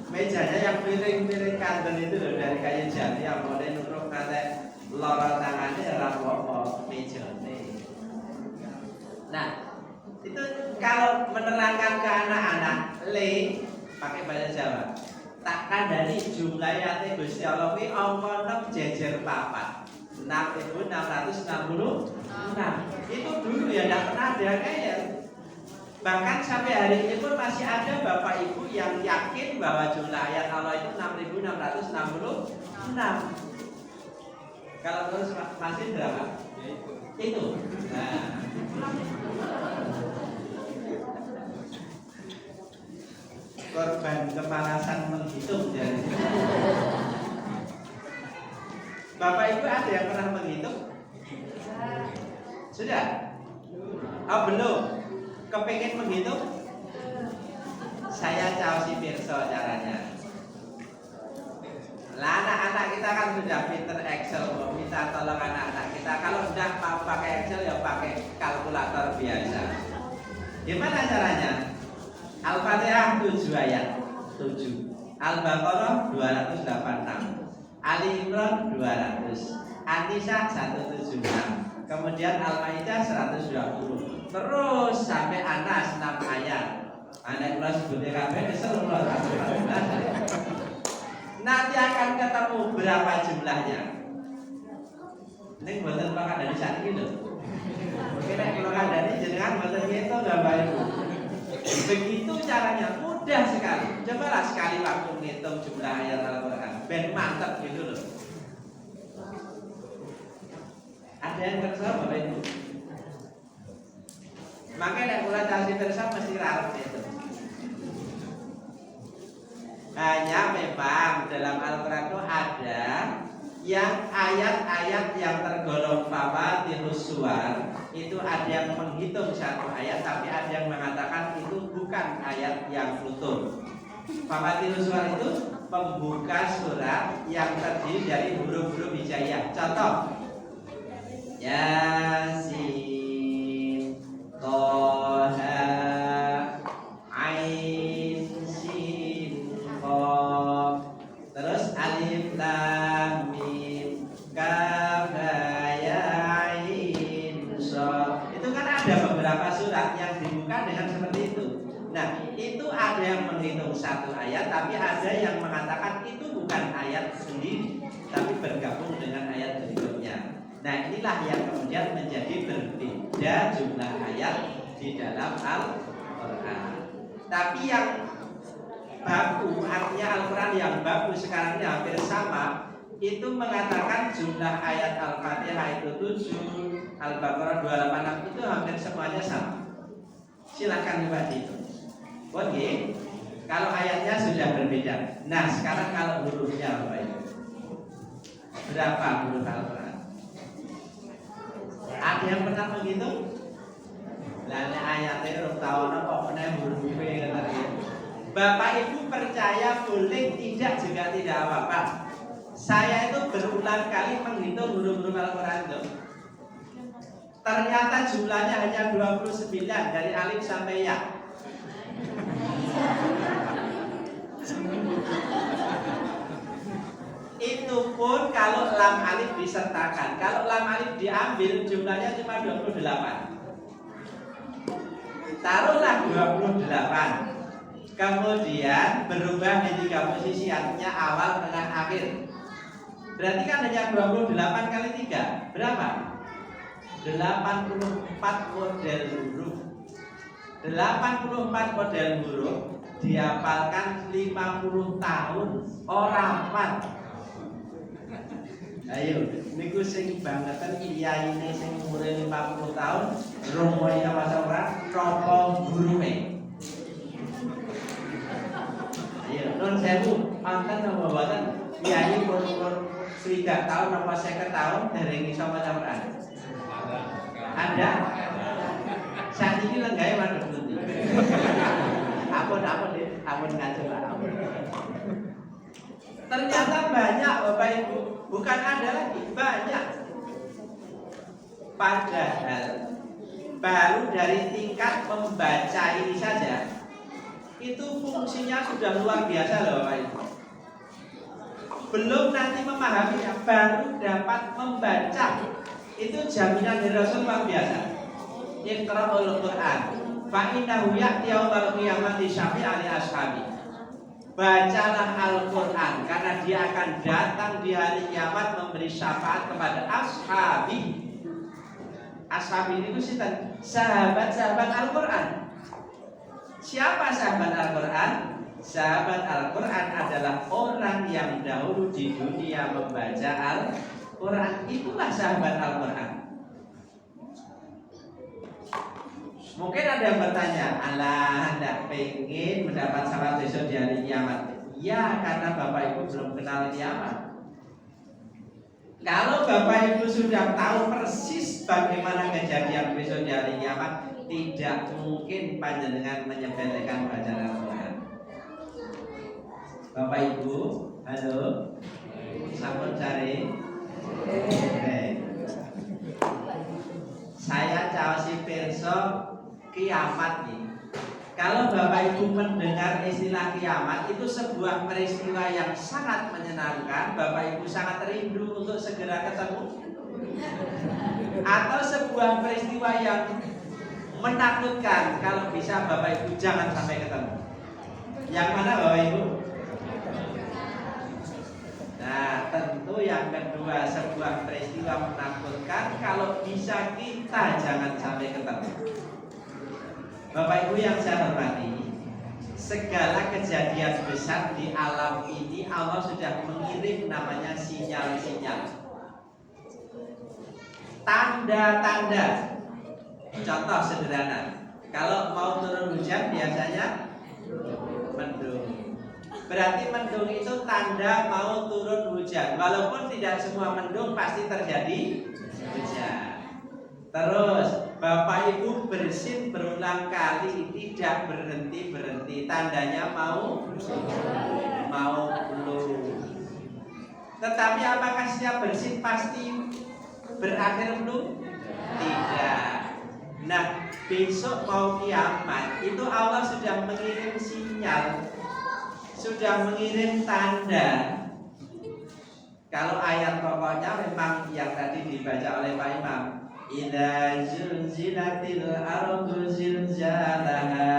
Speaker 2: Mejanya yang piring-piring kanten itu loh, dari kayu jati yang model nuruk nanti lorong tangannya rapopo mejanya. Nah, itu kalau menerangkan ke anak-anak pakai bahasa Jawa, tak kandani jumlah yate Gusti Allah kuwi angka 6 jejer 4 6.666. Itu dulu ya tidak pernah ada kayak. Bahkan sampai hari ini pun masih ada Bapak Ibu yang yakin bahwa jumlah ayat Allah itu 6.666. Kalau terus masih berapa? Itu. Nah, korban kepanasan menghitung jadi. Bapak Ibu ada yang pernah menghitung? Sudah? Oh belum? Kepengen menghitung? Saya caosi pirsa caranya. Lah anak-anak kita kan sudah pinter Excel, minta tolong anak-anak kita. Kalau sudah mau pakai Excel ya pakai kalkulator biasa. Gimana caranya? Al-Fatihah 7 ayat 7, Al-Baqarah 286, Ali Imran 200, An-Nisa 176, kemudian Al-Maidah 120, terus sampai Anas 6 ayat. Anak kelas sebutnya kabeh kesel. Nanti akan ketemu berapa jumlahnya. Ini buatan makan dari saat ini loh. Kira makan dari jenengan buatan itu nggak baik. Begitu caranya, mudah sekali. Cobalah sekali waktu menghitung jumlah ayat Al-Quran, ben mantap gitu loh. Ada yang terserah Bapak Ibu. Makanya mulai kasih terserah mesti rarep itu. Hanya memang dalam Al-Quran itu ada yang ayat-ayat yang tergolong fawatirus suwar, itu ada yang menghitung satu ayat, tapi ada yang mengatakan itu bukan ayat yang futur. Fawatirus suwar itu pembuka surat yang terdiri dari huruf-huruf hijaiyah. Contoh, Yasin, Toha, Ain, Sin, Qaf, terus Alif, Lam, Mim, Kaf, Ya, Ain, Shad. Itu kan ada beberapa surat yang dibuka dengan seperti itu. Nah, itu ada yang menghitung satu ayat, tapi ada yang mengatakan itu bukan ayat sendiri, tapi bergabung dengan ayat berikutnya. Nah, inilah yang kemudian menjadi berbeda jumlah ayat di dalam Al-Quran. Tapi yang baku, artinya Al-Quran yang baku sekarang ini hampir sama, itu mengatakan jumlah ayat Al-Fatihah itu 7, Al-Baqarah 286 itu hampir semuanya sama. Silakan dibaca itu. Oke, kalau ayatnya sudah berbeda. Nah, sekarang kalau hurufnya apa itu? Berapa huruf Al-Quran? Ada yang pernah menghitung? Lainnya ayatnya urut tahun kok pernah hurufnya tadi. Bapak Ibu percaya boleh, tidak juga tidak apa-apa. Saya itu berulang kali menghitung huruf-huruf Al-Quran itu. Ternyata jumlahnya hanya 29 dari alif sampai ya. Itu pun kalau lam alif disertakan. Kalau lam alif diambil jumlahnya cuma 28. Taruhlah 28. Kemudian berubah di 3 posisi, artinya awal, tengah, akhir. Berarti kan hanya 28 kali 3. Berapa? 84 model huruf. 84 model huruf dihafalkan 50 tahun orang hafal. Ayo, niku sing bangetan kiai ini sing umure 50 tahun, rumoe maca ora napa gurume. Ayo, nun sewu, anten napa mboten? Kiai umur 30 tahun napa 50 tahun dereng iso maca Quran. Ada? Saat ini lenggahe madhep pundi? Ampun ngajeng Pak. Ternyata banyak Bapak Ibu, bukan ada lagi, banyak. Padahal baru dari tingkat membaca ini saja itu fungsinya sudah luar biasa loh Bapak Ibu. Belum nanti memahaminya, baru dapat membaca. Itu jaminan dari Rasul luar biasa. Iqra'ul Qur'an fa innahu ya'ti yaumal qiyamati syafi'an li ashabi. Bacalah Al-Quran karena dia akan datang di hari kiamat memberi syafaat kepada ashabi. Ashabi itu sinten? Sahabat-sahabat Al-Quran. Siapa sahabat Al-Quran? Sahabat Al-Quran adalah orang yang dahulu di dunia membaca Al-Quran. Itulah sahabat Al-Quran. Mungkin ada yang bertanya, alah hendak pengen mendapat syafaat besok di hari kiamat. Ya, karena Bapak Ibu belum kenal kiamat. Kalau Bapak Ibu sudah tahu persis bagaimana kejadian besok di hari kiamat, tidak mungkin panjenengan menyepelekan bacaan Al-Quran. Bapak Ibu, halo, sampun cari. Saya caosi perso kiamat nih. Kalau Bapak Ibu mendengar istilah kiamat, itu sebuah peristiwa yang sangat menyenangkan. Bapak Ibu sangat rindu untuk segera ketemu. Atau sebuah peristiwa yang menakutkan. Kalau bisa Bapak Ibu jangan sampai ketemu. Yang mana Bapak Ibu? Nah, tentu yang kedua, sebuah peristiwa menakutkan. Kalau bisa kita jangan sampai ketemu. Bapak Ibu yang saya hormati, segala kejadian besar di alam ini Allah sudah mengirim namanya sinyal-sinyal, tanda-tanda. Contoh sederhana, kalau mau turun hujan biasanya mendung. Berarti mendung itu tanda mau turun hujan. Walaupun tidak semua mendung pasti terjadi hujan. Terus Bapak Ibu bersin berulang kali tidak berhenti, tandanya mau belum. Tetapi apakah setiap bersin pasti berakhir belum? Tidak. Nah, besok mau kiamat itu Allah sudah mengirim sinyal, sudah mengirim tanda. Kalau ayat pokoknya memang yang tadi dibaca oleh Pak Imam, idza zulzilatil ardu zilzalaha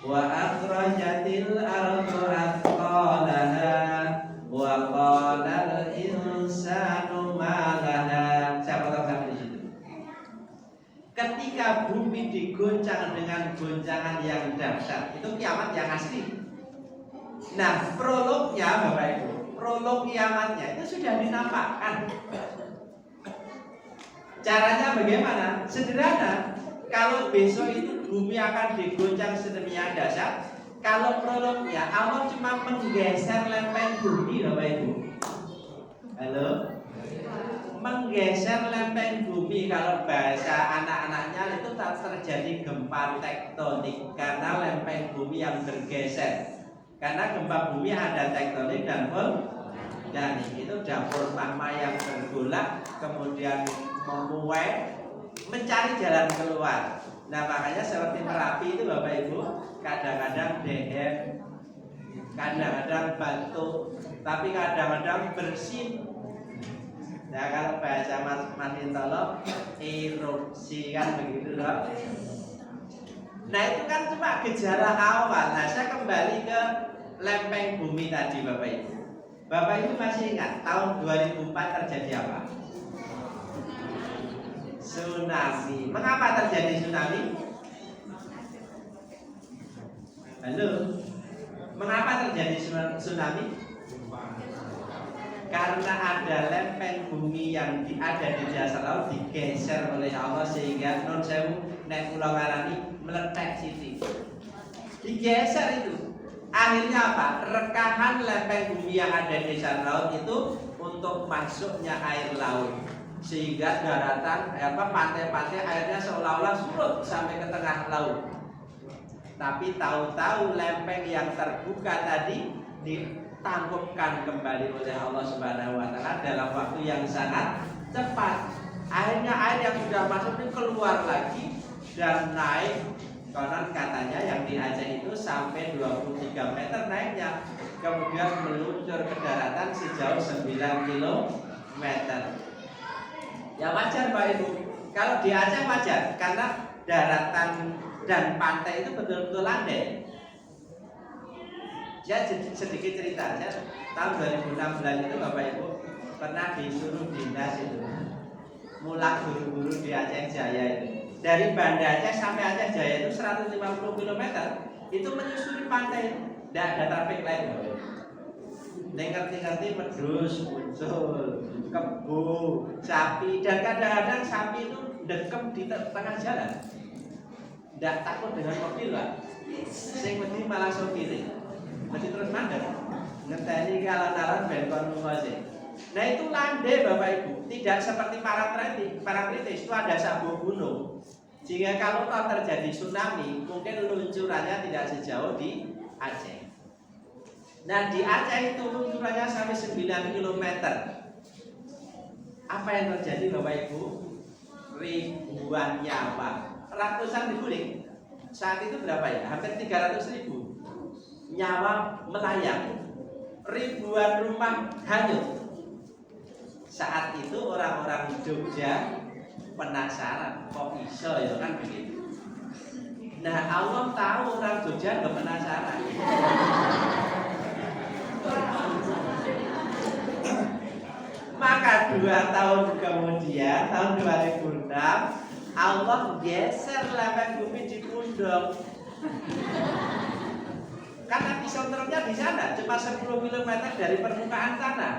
Speaker 2: wa akhrajatil ardu athqalaha wa qalal insanu ma laha. Siapa tahu sampai di situ? Ketika bumi digoncang dengan goncangan yang dahsyat, itu kiamat yang asli. Nah, prolognya Bapak Ibu, prolog kiamatnya itu sudah dinampakkan. Caranya bagaimana? Sederhana. Kalau besok itu bumi akan digoncang sedemikian dahsyat, kalau prolognya Allah cuma menggeser lempeng bumi, Bapak Ibu. Halo? Menggeser lempeng bumi, kalau bahasa anak-anaknya itu tak terjadi gempa tektonik karena lempeng bumi yang bergeser. Karena gempa bumi ada tektonik dan Dan itu dapur mama yang bergolak, kemudian memuai, mencari jalan keluar. Nah makanya seperti Merapi itu Bapak Ibu, kadang-kadang dehem, kadang-kadang batuk, tapi kadang-kadang bersin. Nah kalau bahasa Mas Intolo, erupsi kan begitu loh. Nah itu kan cuma gejala awal. Nah saya kembali ke lempeng bumi tadi Bapak Ibu. Bapak Ibu masih ingat tahun 2004 terjadi apa? Tsunami. Mengapa terjadi tsunami? Halo? Mengapa terjadi tsunami? Karena ada lempeng bumi yang ada di dasar laut digeser oleh Allah sehingga non sewu nek pulau ngarani meletek sini. Digeser itu. Akhirnya apa? Rekahan lempeng bumi yang ada di dasar laut itu untuk masuknya air laut. Sehingga daratan pantai-pantai airnya seolah-olah surut sampai ke tengah laut. Tapi tahu-tahu lempeng yang terbuka tadi ditangkupkan kembali oleh Allah Subhanahu wa taala dalam waktu yang sangat cepat. Akhirnya air yang sudah masuk itu keluar lagi dan naik. Konon katanya yang di Aceh itu sampai 23 meter naiknya. Kemudian meluncur ke daratan sejauh 9 kilometer. Ya wajar Pak Ibu. Kalau di Aceh wajar karena daratan dan pantai itu betul-betul landai. Saya sedikit cerita. Saya tahun 2016 itu Bapak Ibu pernah disuruh dinas itu mulak guru-guru di Aceh Jaya itu. Dari Banda Aceh sampai Aceh Jaya itu 150 km. Itu menyusuri pantai. Tidak ada traffic lain. Ngerti-ngerti pedus muncul, kebo, sapi, dan kadang-kadang sapi itu dekem di tengah jalan. Tidak takut dengan mobil Pak. Sing penting malah sopir. Masih terus mandek. Ngerteni kalau benkon sih. Nah itu landai Bapak Ibu. Tidak seperti parakritis itu ada sabuk gunung. Jika kalau terjadi tsunami, mungkin luncurannya tidak sejauh di Aceh. Nah di Aceh itu luncurannya sampai 9 km. Apa yang terjadi Bapak Ibu? Ribuan nyawa, ratusan ribu nih. Saat itu berapa ya? Hampir 300.000 nyawa melayang. Ribuan rumah hanyut. Saat itu orang-orang Jogja penasaran, kok iso ya kan begitu. Nah Allah tahu orang Jogja nggak penasaran. Maka 2 tahun kemudian, tahun 2006, Allah geser lempeng bumi di Pundong. Karena epicentrumnya di sana, cuma 10 km dari permukaan tanah.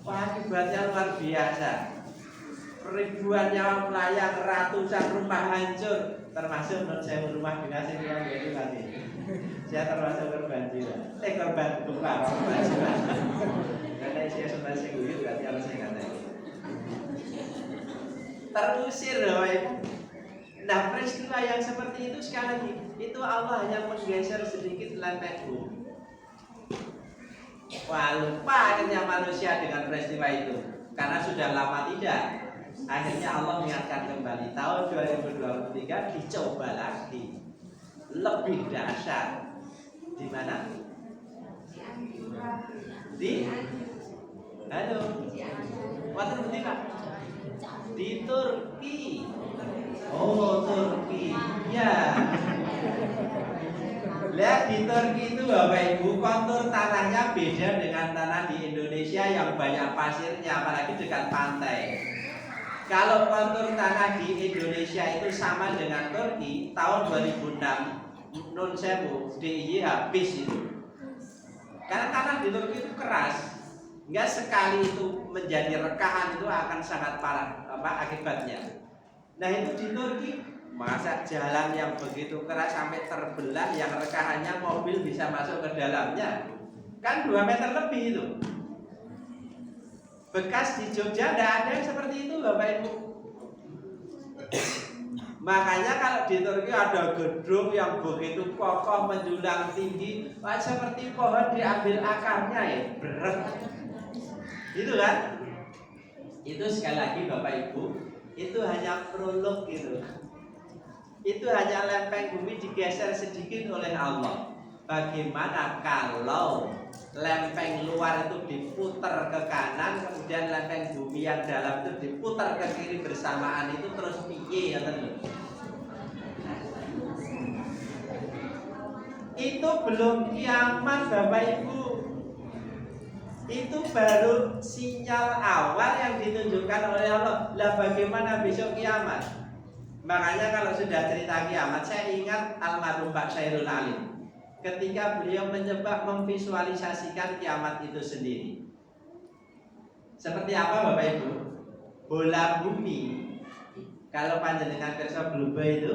Speaker 2: Wah, akibatnya luar biasa. Ribuan nyawa melayang, ratusan rumah hancur, termasuk saya rumah dinas yang jadi tadi. Saya termasuk korban jiwa. Korban gempa, korban jiwa. Karena saya sudah singgung berarti harus saya katakan. Terusir Bapak Ibu. Nah peristiwa yang seperti itu sekali lagi, itu Allah hanya menggeser sedikit lempeng bumi. Wah lupa akhirnya manusia dengan peristiwa itu, karena sudah lama tidak. Akhirnya Allah mengingatkan kembali tahun 2023 dicoba lagi, lebih dahsyat. Di mana? Di halo, waktu berarti Pak? Di Turki. Oh Turki, ya. Lihat di Turki itu Bapak Ibu, kontur tanahnya beda dengan tanah di Indonesia yang banyak pasirnya, apalagi dekat pantai. Kalau kontur tanah di Indonesia itu sama dengan Turki, tahun 2006 non sewu DIY habis itu. Karena tanah di Turki itu keras, nggak sekali itu menjadi rekahan itu akan sangat parah akibatnya. Nah itu di Turki, masa jalan yang begitu keras sampai terbelah, yang rekahannya mobil bisa masuk ke dalamnya, kan 2 meter lebih itu. Bekas di Jogja tidak ada yang seperti itu Bapak Ibu. Makanya kalau di Turki ada gedung yang begitu kokoh menjulang tinggi, seperti pohon diambil akarnya ya, berat. Itu kan? Itu sekali lagi Bapak Ibu, itu hanya prolog gitu. Itu hanya lempeng bumi digeser sedikit oleh Allah. Bagaimana kalau lempeng luar itu diputar ke kanan, kemudian lempeng bumi yang dalam itu diputar ke kiri bersamaan, itu terus piye ya teman? Itu belum kiamat Bapak Ibu. Itu baru sinyal awal yang ditunjukkan oleh Allah. Lah bagaimana besok kiamat? Makanya kalau sudah cerita kiamat, saya ingat almarhum Pak Syairul Alim ketika beliau mencoba memvisualisasikan kiamat itu sendiri. Seperti apa Bapak Ibu? Bola bumi, kalau panjenengan kersa globe itu,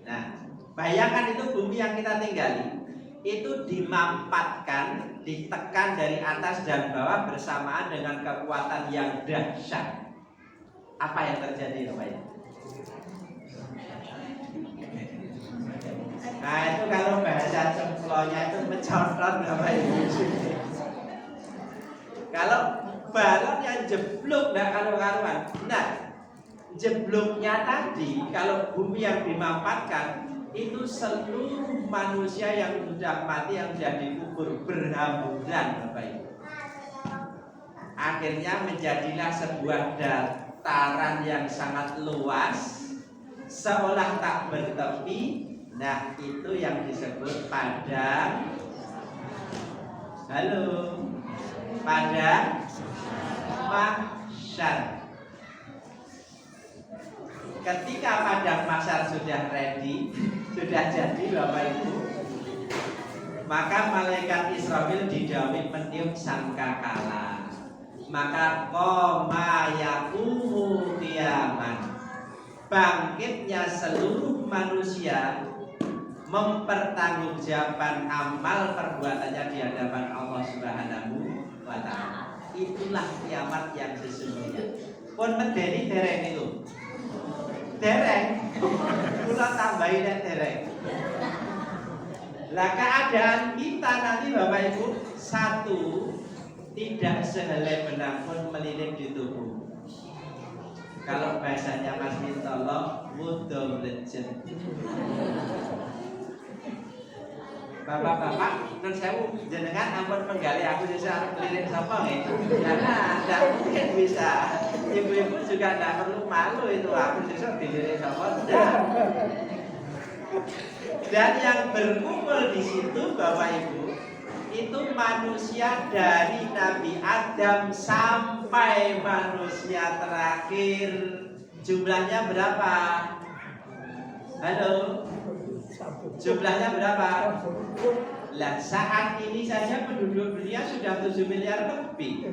Speaker 2: nah bayangkan itu bumi yang kita tinggali, itu dimampatkan, ditekan dari atas dan bawah bersamaan dengan kekuatan yang dahsyat. Apa yang terjadi Bapak Ibu? Nah itu kalau bahasa cemplonya itu mencontot Bapak Ibu. Kalau balon yang jeblok nggak karu-karuan. Nah jebloknya tadi, kalau bumi yang dimampatkan, itu seluruh manusia yang sudah mati, yang sudah dikubur berhamburan Bapak Ibu. Akhirnya menjadilah sebuah dataran yang sangat luas, seolah tak bertepi. Nah itu yang disebut padang. Halo, padang mahsyar. Ketika padang mahsyar sudah ready, sudah jadi Bapak Ibu, maka malaikat Israfil didhawuhi meniup sangkakala. Maka qoma yaqumu qiyaman. Bangkitnya seluruh manusia mempertanggungjawabkan amal perbuatannya di hadapan Allah Subhanahu wa Ta'ala. Itulah kiamat yang sesungguhnya. Pun medeni dereng itu. Dereng. Kula tambahin dereng. Lah keadaan kita nanti Bapak Ibu, satu, tidak sehelai benang pun melilit di tubuh. Kalau bahasanya Mas Mintolo, mudom legend. Bapak-bapak, non sewu jenengan ampun menggali aku bisa melilit sapa nggih? Karena tidak mungkin bisa. Ibu-ibu juga tidak perlu malu itu aku besok dililit sapa. Dan yang berkumpul di situ Bapak Ibu, itu manusia dari Nabi Adam sampai manusia terakhir. Jumlahnya berapa? Halo? Jumlahnya berapa? Lah saat ini saja penduduk dunia sudah 7 miliar lebih.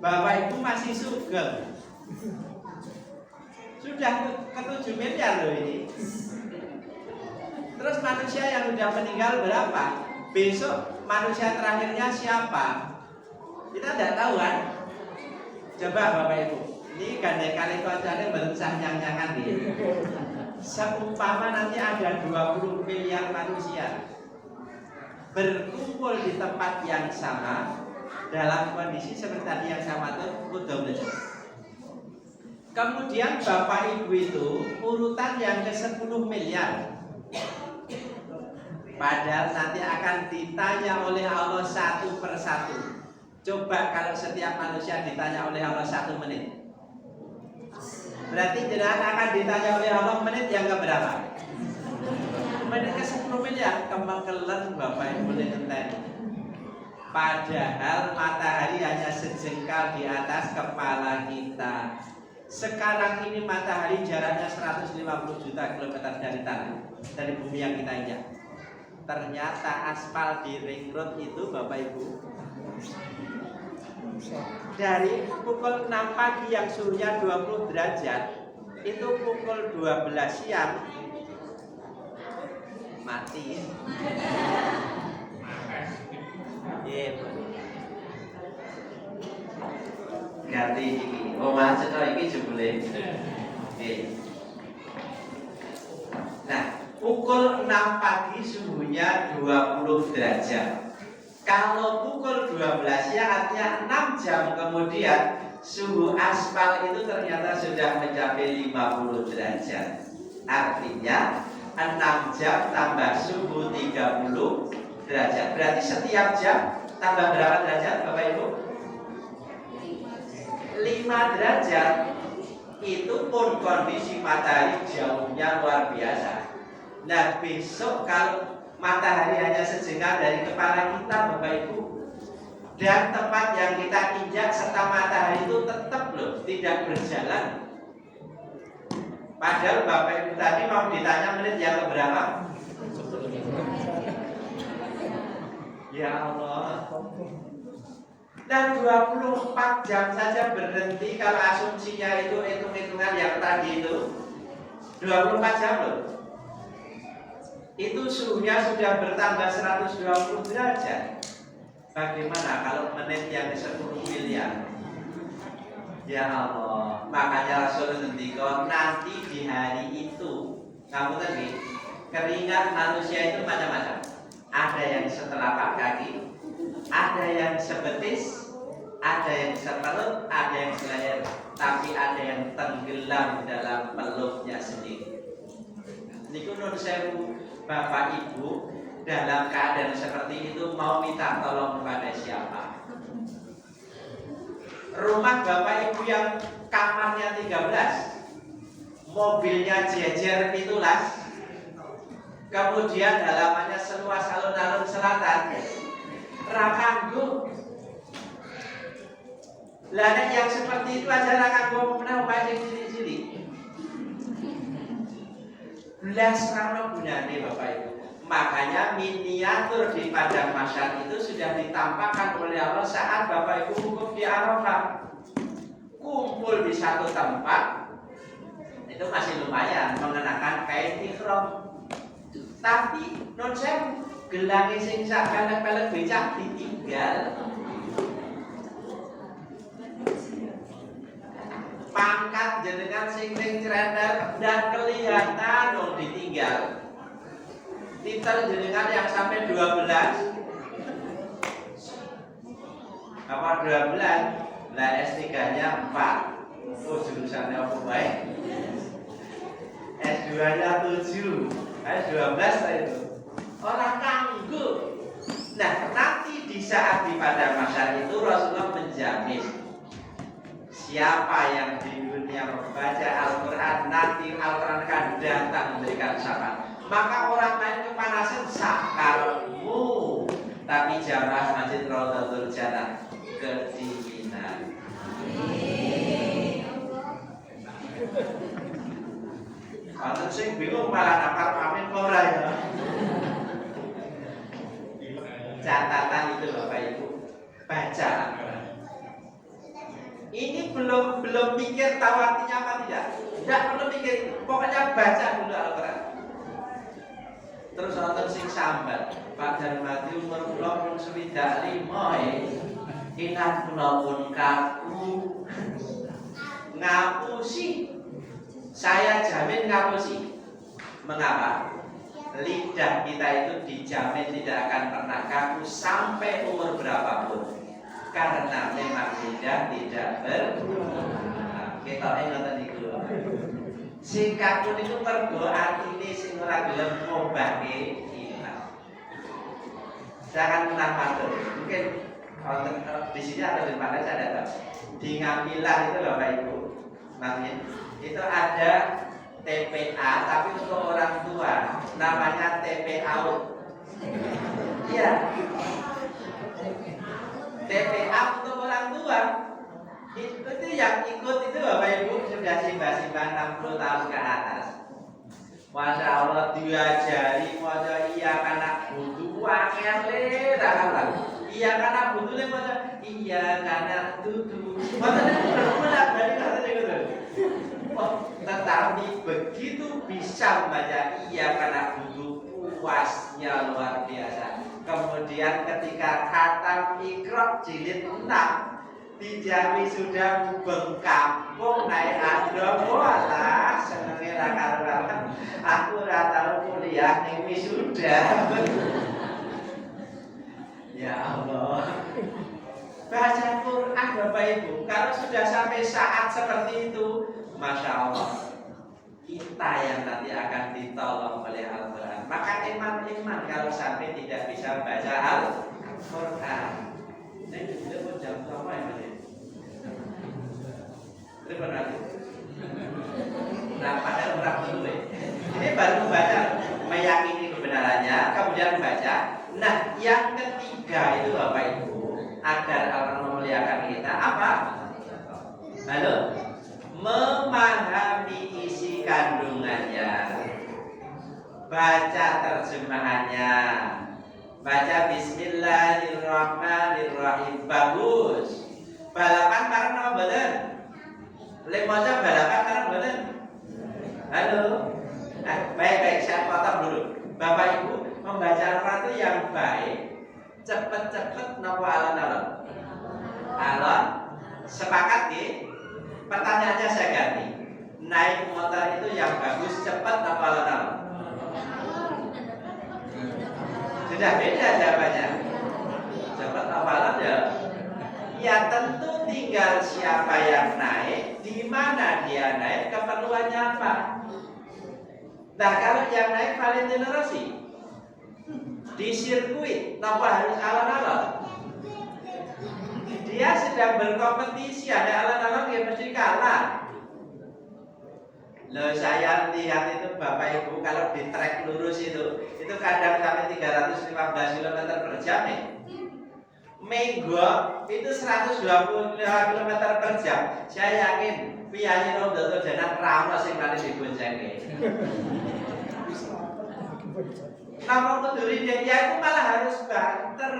Speaker 2: Bapak Ibu masih sugeng. Sudah ke 7 miliar loh ini. Terus manusia yang sudah meninggal berapa? Besok manusia terakhirnya siapa? Kita tidak tahu kan? Coba Bapak Ibu, ini gandeng kali kocoknya belum sah nyang-nyangan nih. Seumpama nanti ada 20 miliar manusia berkumpul di tempat yang sama dalam kondisi seperti tadi yang sama itu udah belajar. Kemudian Bapak Ibu itu urutan yang ke-10 miliar. Padahal nanti akan ditanya oleh Allah satu persatu. Coba kalau setiap manusia ditanya oleh Allah 1 menit. Berarti jenengan akan ditanya oleh Allah menit yang keberapa? Menit ke-10 miliar. Kemengkelen Bapak Ibu ngenten. Padahal matahari hanya sejengkal di atas kepala kita. Sekarang ini matahari jaraknya 150 juta kilometer dari tanah, dari bumi yang kita injak. Ternyata aspal di ring road itu Bapak Ibu, dari pukul 6 pagi yang suhunya 20 derajat, itu pukul 12 siang mati. Ganti iki. Oh, macet iki jebule. Nah, pukul 6 pagi suhunya 20 derajat. Kalau pukul 12 siang artinya 6 jam kemudian suhu aspal itu ternyata sudah mencapai 50 derajat. Artinya 6 jam tambah suhu 30 derajat. Berarti setiap jam tambah berapa derajat Bapak Ibu? 5 derajat. Itu pun kondisi matahari jauhnya luar biasa. Nah besok kalau matahari hanya sejengkal dari kepala kita Bapak Ibu, dan tempat yang kita injak serta matahari itu tetap loh tidak berjalan. Padahal Bapak Ibu tadi mau ditanya menit yang keberapa? Ya Allah. Dan 24 jam saja berhenti kalau asumsinya itu hitung-hitungan yang tadi itu 24 jam loh. Itu suhunya sudah bertambah 120 derajat. Bagaimana kalau menit yang 10 miliar? Ya Allah. Makanya Rasul ngendika nanti di hari itu kamu tadi keringat manusia itu macam-macam. Ada yang setelapak kaki, ada yang sebetis, ada yang seperut, ada yang seleher, tapi ada yang tenggelam dalam peluknya sendiri. Niku nun sewu Bapak Ibu dalam keadaan seperti itu mau minta tolong kepada siapa? Rumah Bapak Ibu yang kamarnya 13, mobilnya jejer 17, kemudian halamannya seluas alun-alun selatan, rakanggu. Lah yang seperti itu aja rakanggu menau paling cilik-cilik. Belas rano gunane Bapak Ibu. Makanya miniatur di padang mahsyar itu sudah ditampakkan oleh Allah saat Bapak Ibu wukuf di Arafah. Kumpul di satu tempat itu masih lumayan mengenakan kain ihram. Tapi non saya gelange sing sak pelek-pelek becak ditinggal. Pangkat jenengan sing cerender dan kelihatan dong ditinggal. Titel jenengan yang sampai 12 apa 12 lah S3 nya 4. Oh jurusannya apa baik? S2 nya 7, S12 lah itu. Orang kanggu. Nah nanti di saat di padang mahsyar itu Rasulullah menjamin siapa yang di dunia membaca Al-Quran nanti Al-Quran akan datang memberikan syafaat. Maka orang lain kepanasan sakarmu, tapi jamaah Masjid Raudhatul Jannah kedinginan. Kalau sing bingung malah napar amin ora ya. Catatan itu Bapak Ibu, baca. Ini belum mikir tahu artinya apa tidak? Tidak perlu mikir, pokoknya baca dulu Al-Quran. Terus nonton sing sambat Pak Darmadi umur kula pun 25 ingat kula pun kaku ngapusi. Saya jamin ngapusi. Mengapa? Lidah kita itu dijamin tidak akan pernah kaku sampai umur berapapun. Karena memang lidah tidak kita ingat itu. Sing kaku niku mergo atine sing ora gelem ngobahke iman. Jangan pernah matur. Mungkin di sini atau di mana saya ada di Ngambilan itu Bapak Ibu. Namanya itu ada TPA tapi untuk orang tua namanya TPA. Iya. TPA untuk orang tua. Itu yang ikut itu Bapak Ibu sudah simbah-simbah 60 tahun ke atas. Masya Allah diajari maca iya karena butuh wakil iya karena butuh maca iya karena tutu. Maksudnya berulang dari kata itu. Tetapi begitu bisa membaca iya karena butuh puasnya luar biasa. Kemudian ketika khatam Iqra jilid 6 dijamin sudah mubeng kampung naik adom walah senenge ra karo aku ora tau kuliah ning wisuda. Ya Ya Allah. Baca Quran Bapak Ibu, kalau sudah sampai saat seperti itu, Masya Allah, kita yang nanti akan ditolong oleh Al-Quran. Maka iman-iman kalau sampai tidak bisa baca Al-Quran. Ini sudah pun jam berapa ya Mas? Ini benar. Nah, padahal berapa dulu ya? Ini baru membaca, meyakini kebenarannya, kemudian membaca. Nah, yang ketiga itu Bapak Ibu, agar Allah memuliakan kita apa? Halo? Memahami isi kandungannya, baca terjemahannya, baca Bismillahirrahmanirrahim. Bagus. Balapan karena bener. Lemoja balapan karena bener. Halo. Baik, saya potong dulu. Bapak Ibu, membaca Al-Quran itu yang baik, cepet-cepet nopo alon-alon. Alon. Sepakat ya? Pertanyaannya saya ganti. Naik motor itu yang bagus, cepat apa alon-alon? Sudah beda jawabannya. Cepat apa alon ya? Ya tentu tinggal siapa yang naik, di mana dia naik, keperluannya apa. Nah kalau yang naik Valentino Rossi di sirkuit, kenapa harus alon-alon? Dia sedang berkompetisi, ada alon-alon dia mesti kalah. Loh saya lihat itu Bapak Ibu kalau di trek lurus itu kadang sampai 315 km per jam ya. Minggu itu 125 km per jam. Saya yakin piye no dodo jalan ramo sing mari diboncenge. Namun keduri dia itu malah harus banter,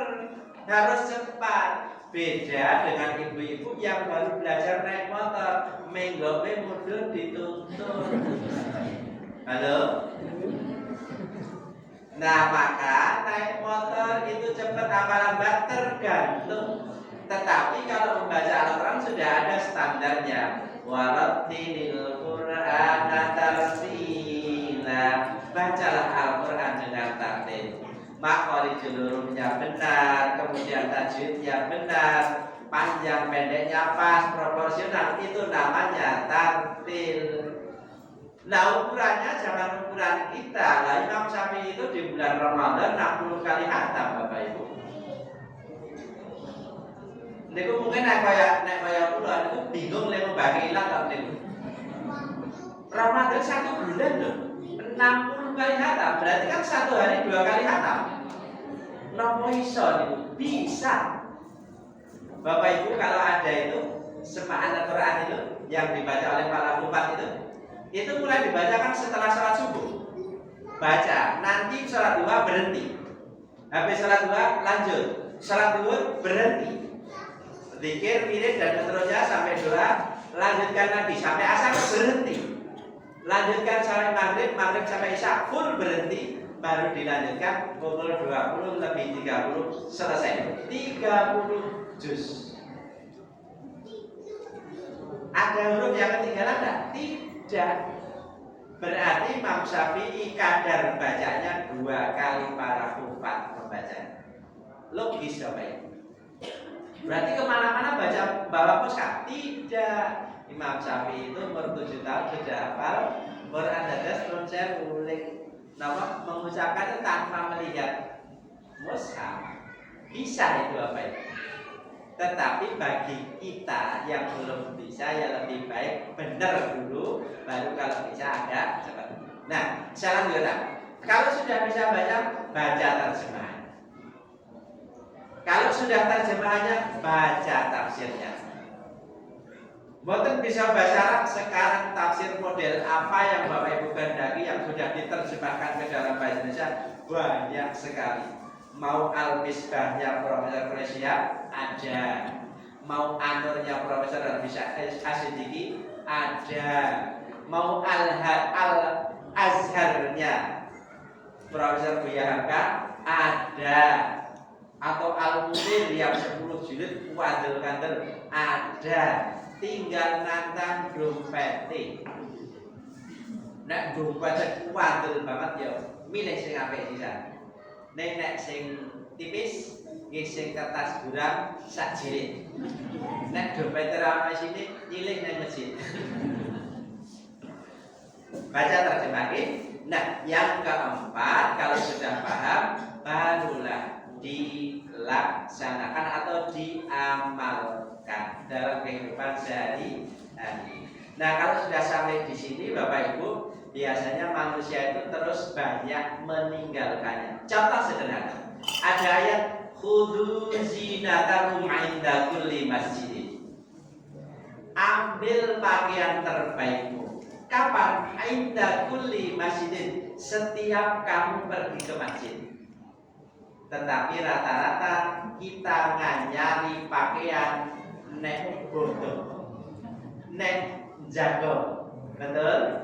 Speaker 2: harus cepat. Beda dengan ibu-ibu yang baru belajar naik motor, menggope mundur dituntun. Halo? Nah maka naik motor itu cepat apa lambat tergantung. Tetapi kalau membaca Al-Quran sudah ada standarnya. Warattilil Qur'ana tartila. Bacalah Al-Quran dengan tartil. Makhorijul hurufnya benar, kemudian tajwidnya benar, panjang pendeknya pas, proporsional, itu namanya tartil. Nah ukurannya jangan ukuran kita. Lah Imam Syafi'i itu di bulan Ramadan 60 kali khatam Bapak Ibu. Niku mungkin nek kaya kula niku bingung lek membagi ilang ta niku. Ramadan 1 bulan loh. 60 kali khatam, berarti kan 1 hari 2 kali khatam. Nopo iso niku? Bisa. Bapak Ibu kalau ada itu semaan Al-Quran itu yang dibaca oleh para bupati itu mulai dibacakan setelah sholat subuh. Baca, nanti sholat 2 berhenti. Habis sholat 2 lanjut. Sholat 2 berhenti. Zikir, wirid dan seterusnya sampai doa, lanjutkan lagi sampai asar berhenti. Lanjutkan sampai maghrib, maghrib sampai isya full berhenti, baru dilanjutkan pukul 20 lebih 30 selesai. 30 juz. Ada huruf yang ketinggalan enggak? Tidak. Berarti Imam Syafi'i kadar bacanya 2 kali para hufat membacanya. Logis Bapak Ibu. Berarti kemana-mana bawa puskah? Tidak. Imam Syafi'i itu umur 7 tahun sudah hafal Quran dadas belum saya ulik nama mengucapkan tanpa melihat mushaf. Bisa itu apa itu? Tetapi bagi kita yang belum bisa ya lebih baik benar dulu, baru kalau bisa agak cepat. Nah, saya lanjutkan. Kalau sudah bisa baca terjemahan. Kalau sudah terjemahannya, baca tafsirnya. Mboten bisa bahasa Arab sekarang tafsir model apa yang Bapak Ibu kehendaki yang sudah diterjemahkan ke dalam bahasa Indonesia banyak sekali. Mau Al-Misbahnya Profesor Malaysia ada, mau Anurnya Profesor Al-Asidiki ada, mau Al-Azharnya Profesor Buya Hamka ada, atau Al-Munir yang 10 jilid wadul kantor ada. Tinggal nantang dompete. Nek dompete kuatul banget ya, milih sing apik sisan. Nek sing tipis, ngising kertas buram sak jilid. Nek dompet ra ono sini nyilih nang masjid. Baca terjemahnya. Nah, yang keempat, kalau sudah paham, barulah dilaksanakan atau diamalkan dalam kehidupan sehari-hari. Nah, kalau sudah sampai di sini, Bapak Ibu, biasanya manusia itu terus banyak meninggalkannya. Contoh sederhana, ada ayat khudhu zinatakum 'inda kulli masjid. Ambil pakaian terbaikmu. Kapan? Inda kulli masjidin, setiap kamu pergi ke masjid. Tetapi rata-rata kita nganyari pakaian nek bodoh, nek jago, betul?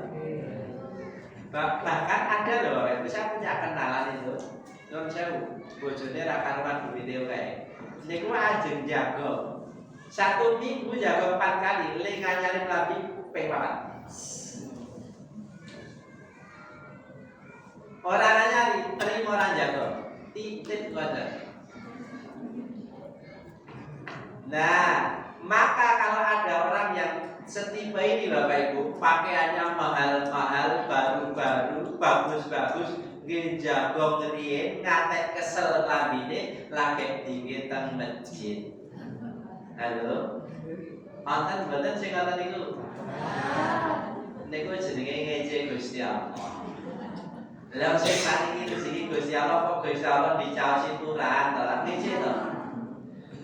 Speaker 2: Bahkan ada loh, itu saya punya kenalan itu, non sewu, bojone ra karuan video kayak, niku ajeng jago, 1 minggu jago 4 kali, le nganyari lagi ping 4. Orang nyari, terima orang jago, titik wadah. Nah, maka kalau ada orang yang setipe ini Bapak Ibu, pakaiannya mahal-mahal, baru-baru, bagus-bagus, ngejago ngeriye, ngatek kesel lambine, lagi dingin teng masjid. Halo, mantan badan sing ngoten niku. Niku jenenge ngece Gusti Allah. Lah sing saniki rezeki Gusti Allah kok Gusti Allah dicaosi turan dalam ngece to.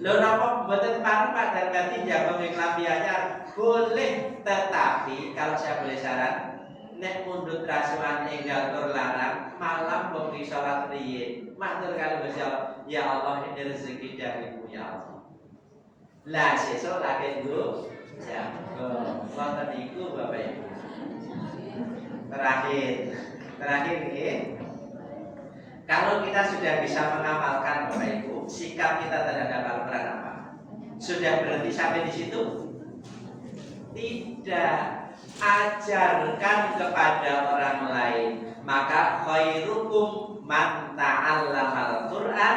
Speaker 2: Lho napa mboten Pak dan ganti jago ngiklambi anyar boleh, tetapi kalau saya boleh saran nek mundut rasukan enggal tur larang malam bengi salat riyin matur kali Gusti Allah, ya Allah ini rezeki darimu ya Allah. Lah sesuk lagi nggo jago wonten iku Bapak Ibu. Terakhir ini, kalau kita sudah bisa mengamalkan Bapak Ibu, sikap kita terhadap Al-Quran apa? Sudah berhenti sampai di situ? Tidak. Ajarkan kepada orang lain. Maka khairukum man ta'allama al-Quran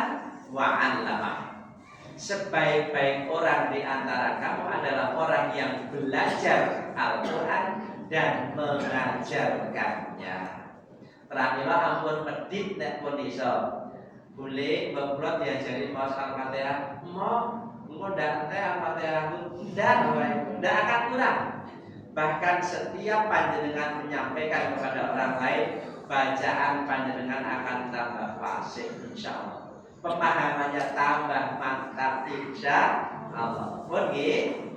Speaker 2: wa 'allamah. Sebaik-baik orang di antara kamu adalah orang yang belajar Al-Quran dan mengajarkannya. Pramila ampun medit nek pun iso. Boleh bebrot diajari maos Al-Fatihah. Engko ndak teh Al-Fatihah ndak akan kurang. Bahkan setiap panjenengan menyampaikan kepada orang lain, bacaan panjenengan akan tambah fasih insyaallah. Pemahamannya tambah mantap insyaallah. Pun nggih.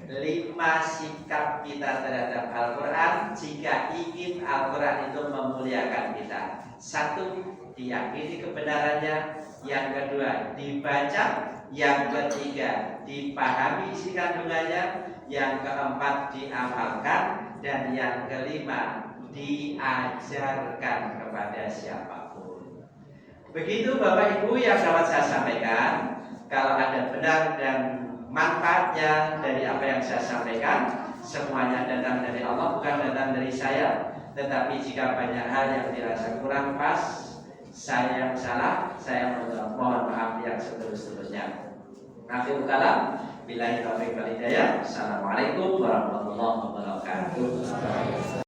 Speaker 2: 5 sikap kita terhadap Al-Quran jika ingin Al-Quran itu memuliakan kita. 1, diyakini kebenarannya. Yang kedua, dibaca. Yang ketiga, dipahami isi kandungannya. Yang keempat, diamalkan. Dan yang kelima, diajarkan kepada siapapun. Begitu Bapak Ibu yang dapat saya sampaikan. Kalau ada benar dan manfaatnya dari apa yang saya sampaikan, semuanya datang dari Allah, bukan datang dari saya. Tetapi jika banyak hal yang dirasa kurang pas, saya yang salah, saya mohon maaf yang seterus-terusnya. Akhirul kalam, billahi taufiq wal hidayah. Assalamualaikum warahmatullahi wabarakatuh.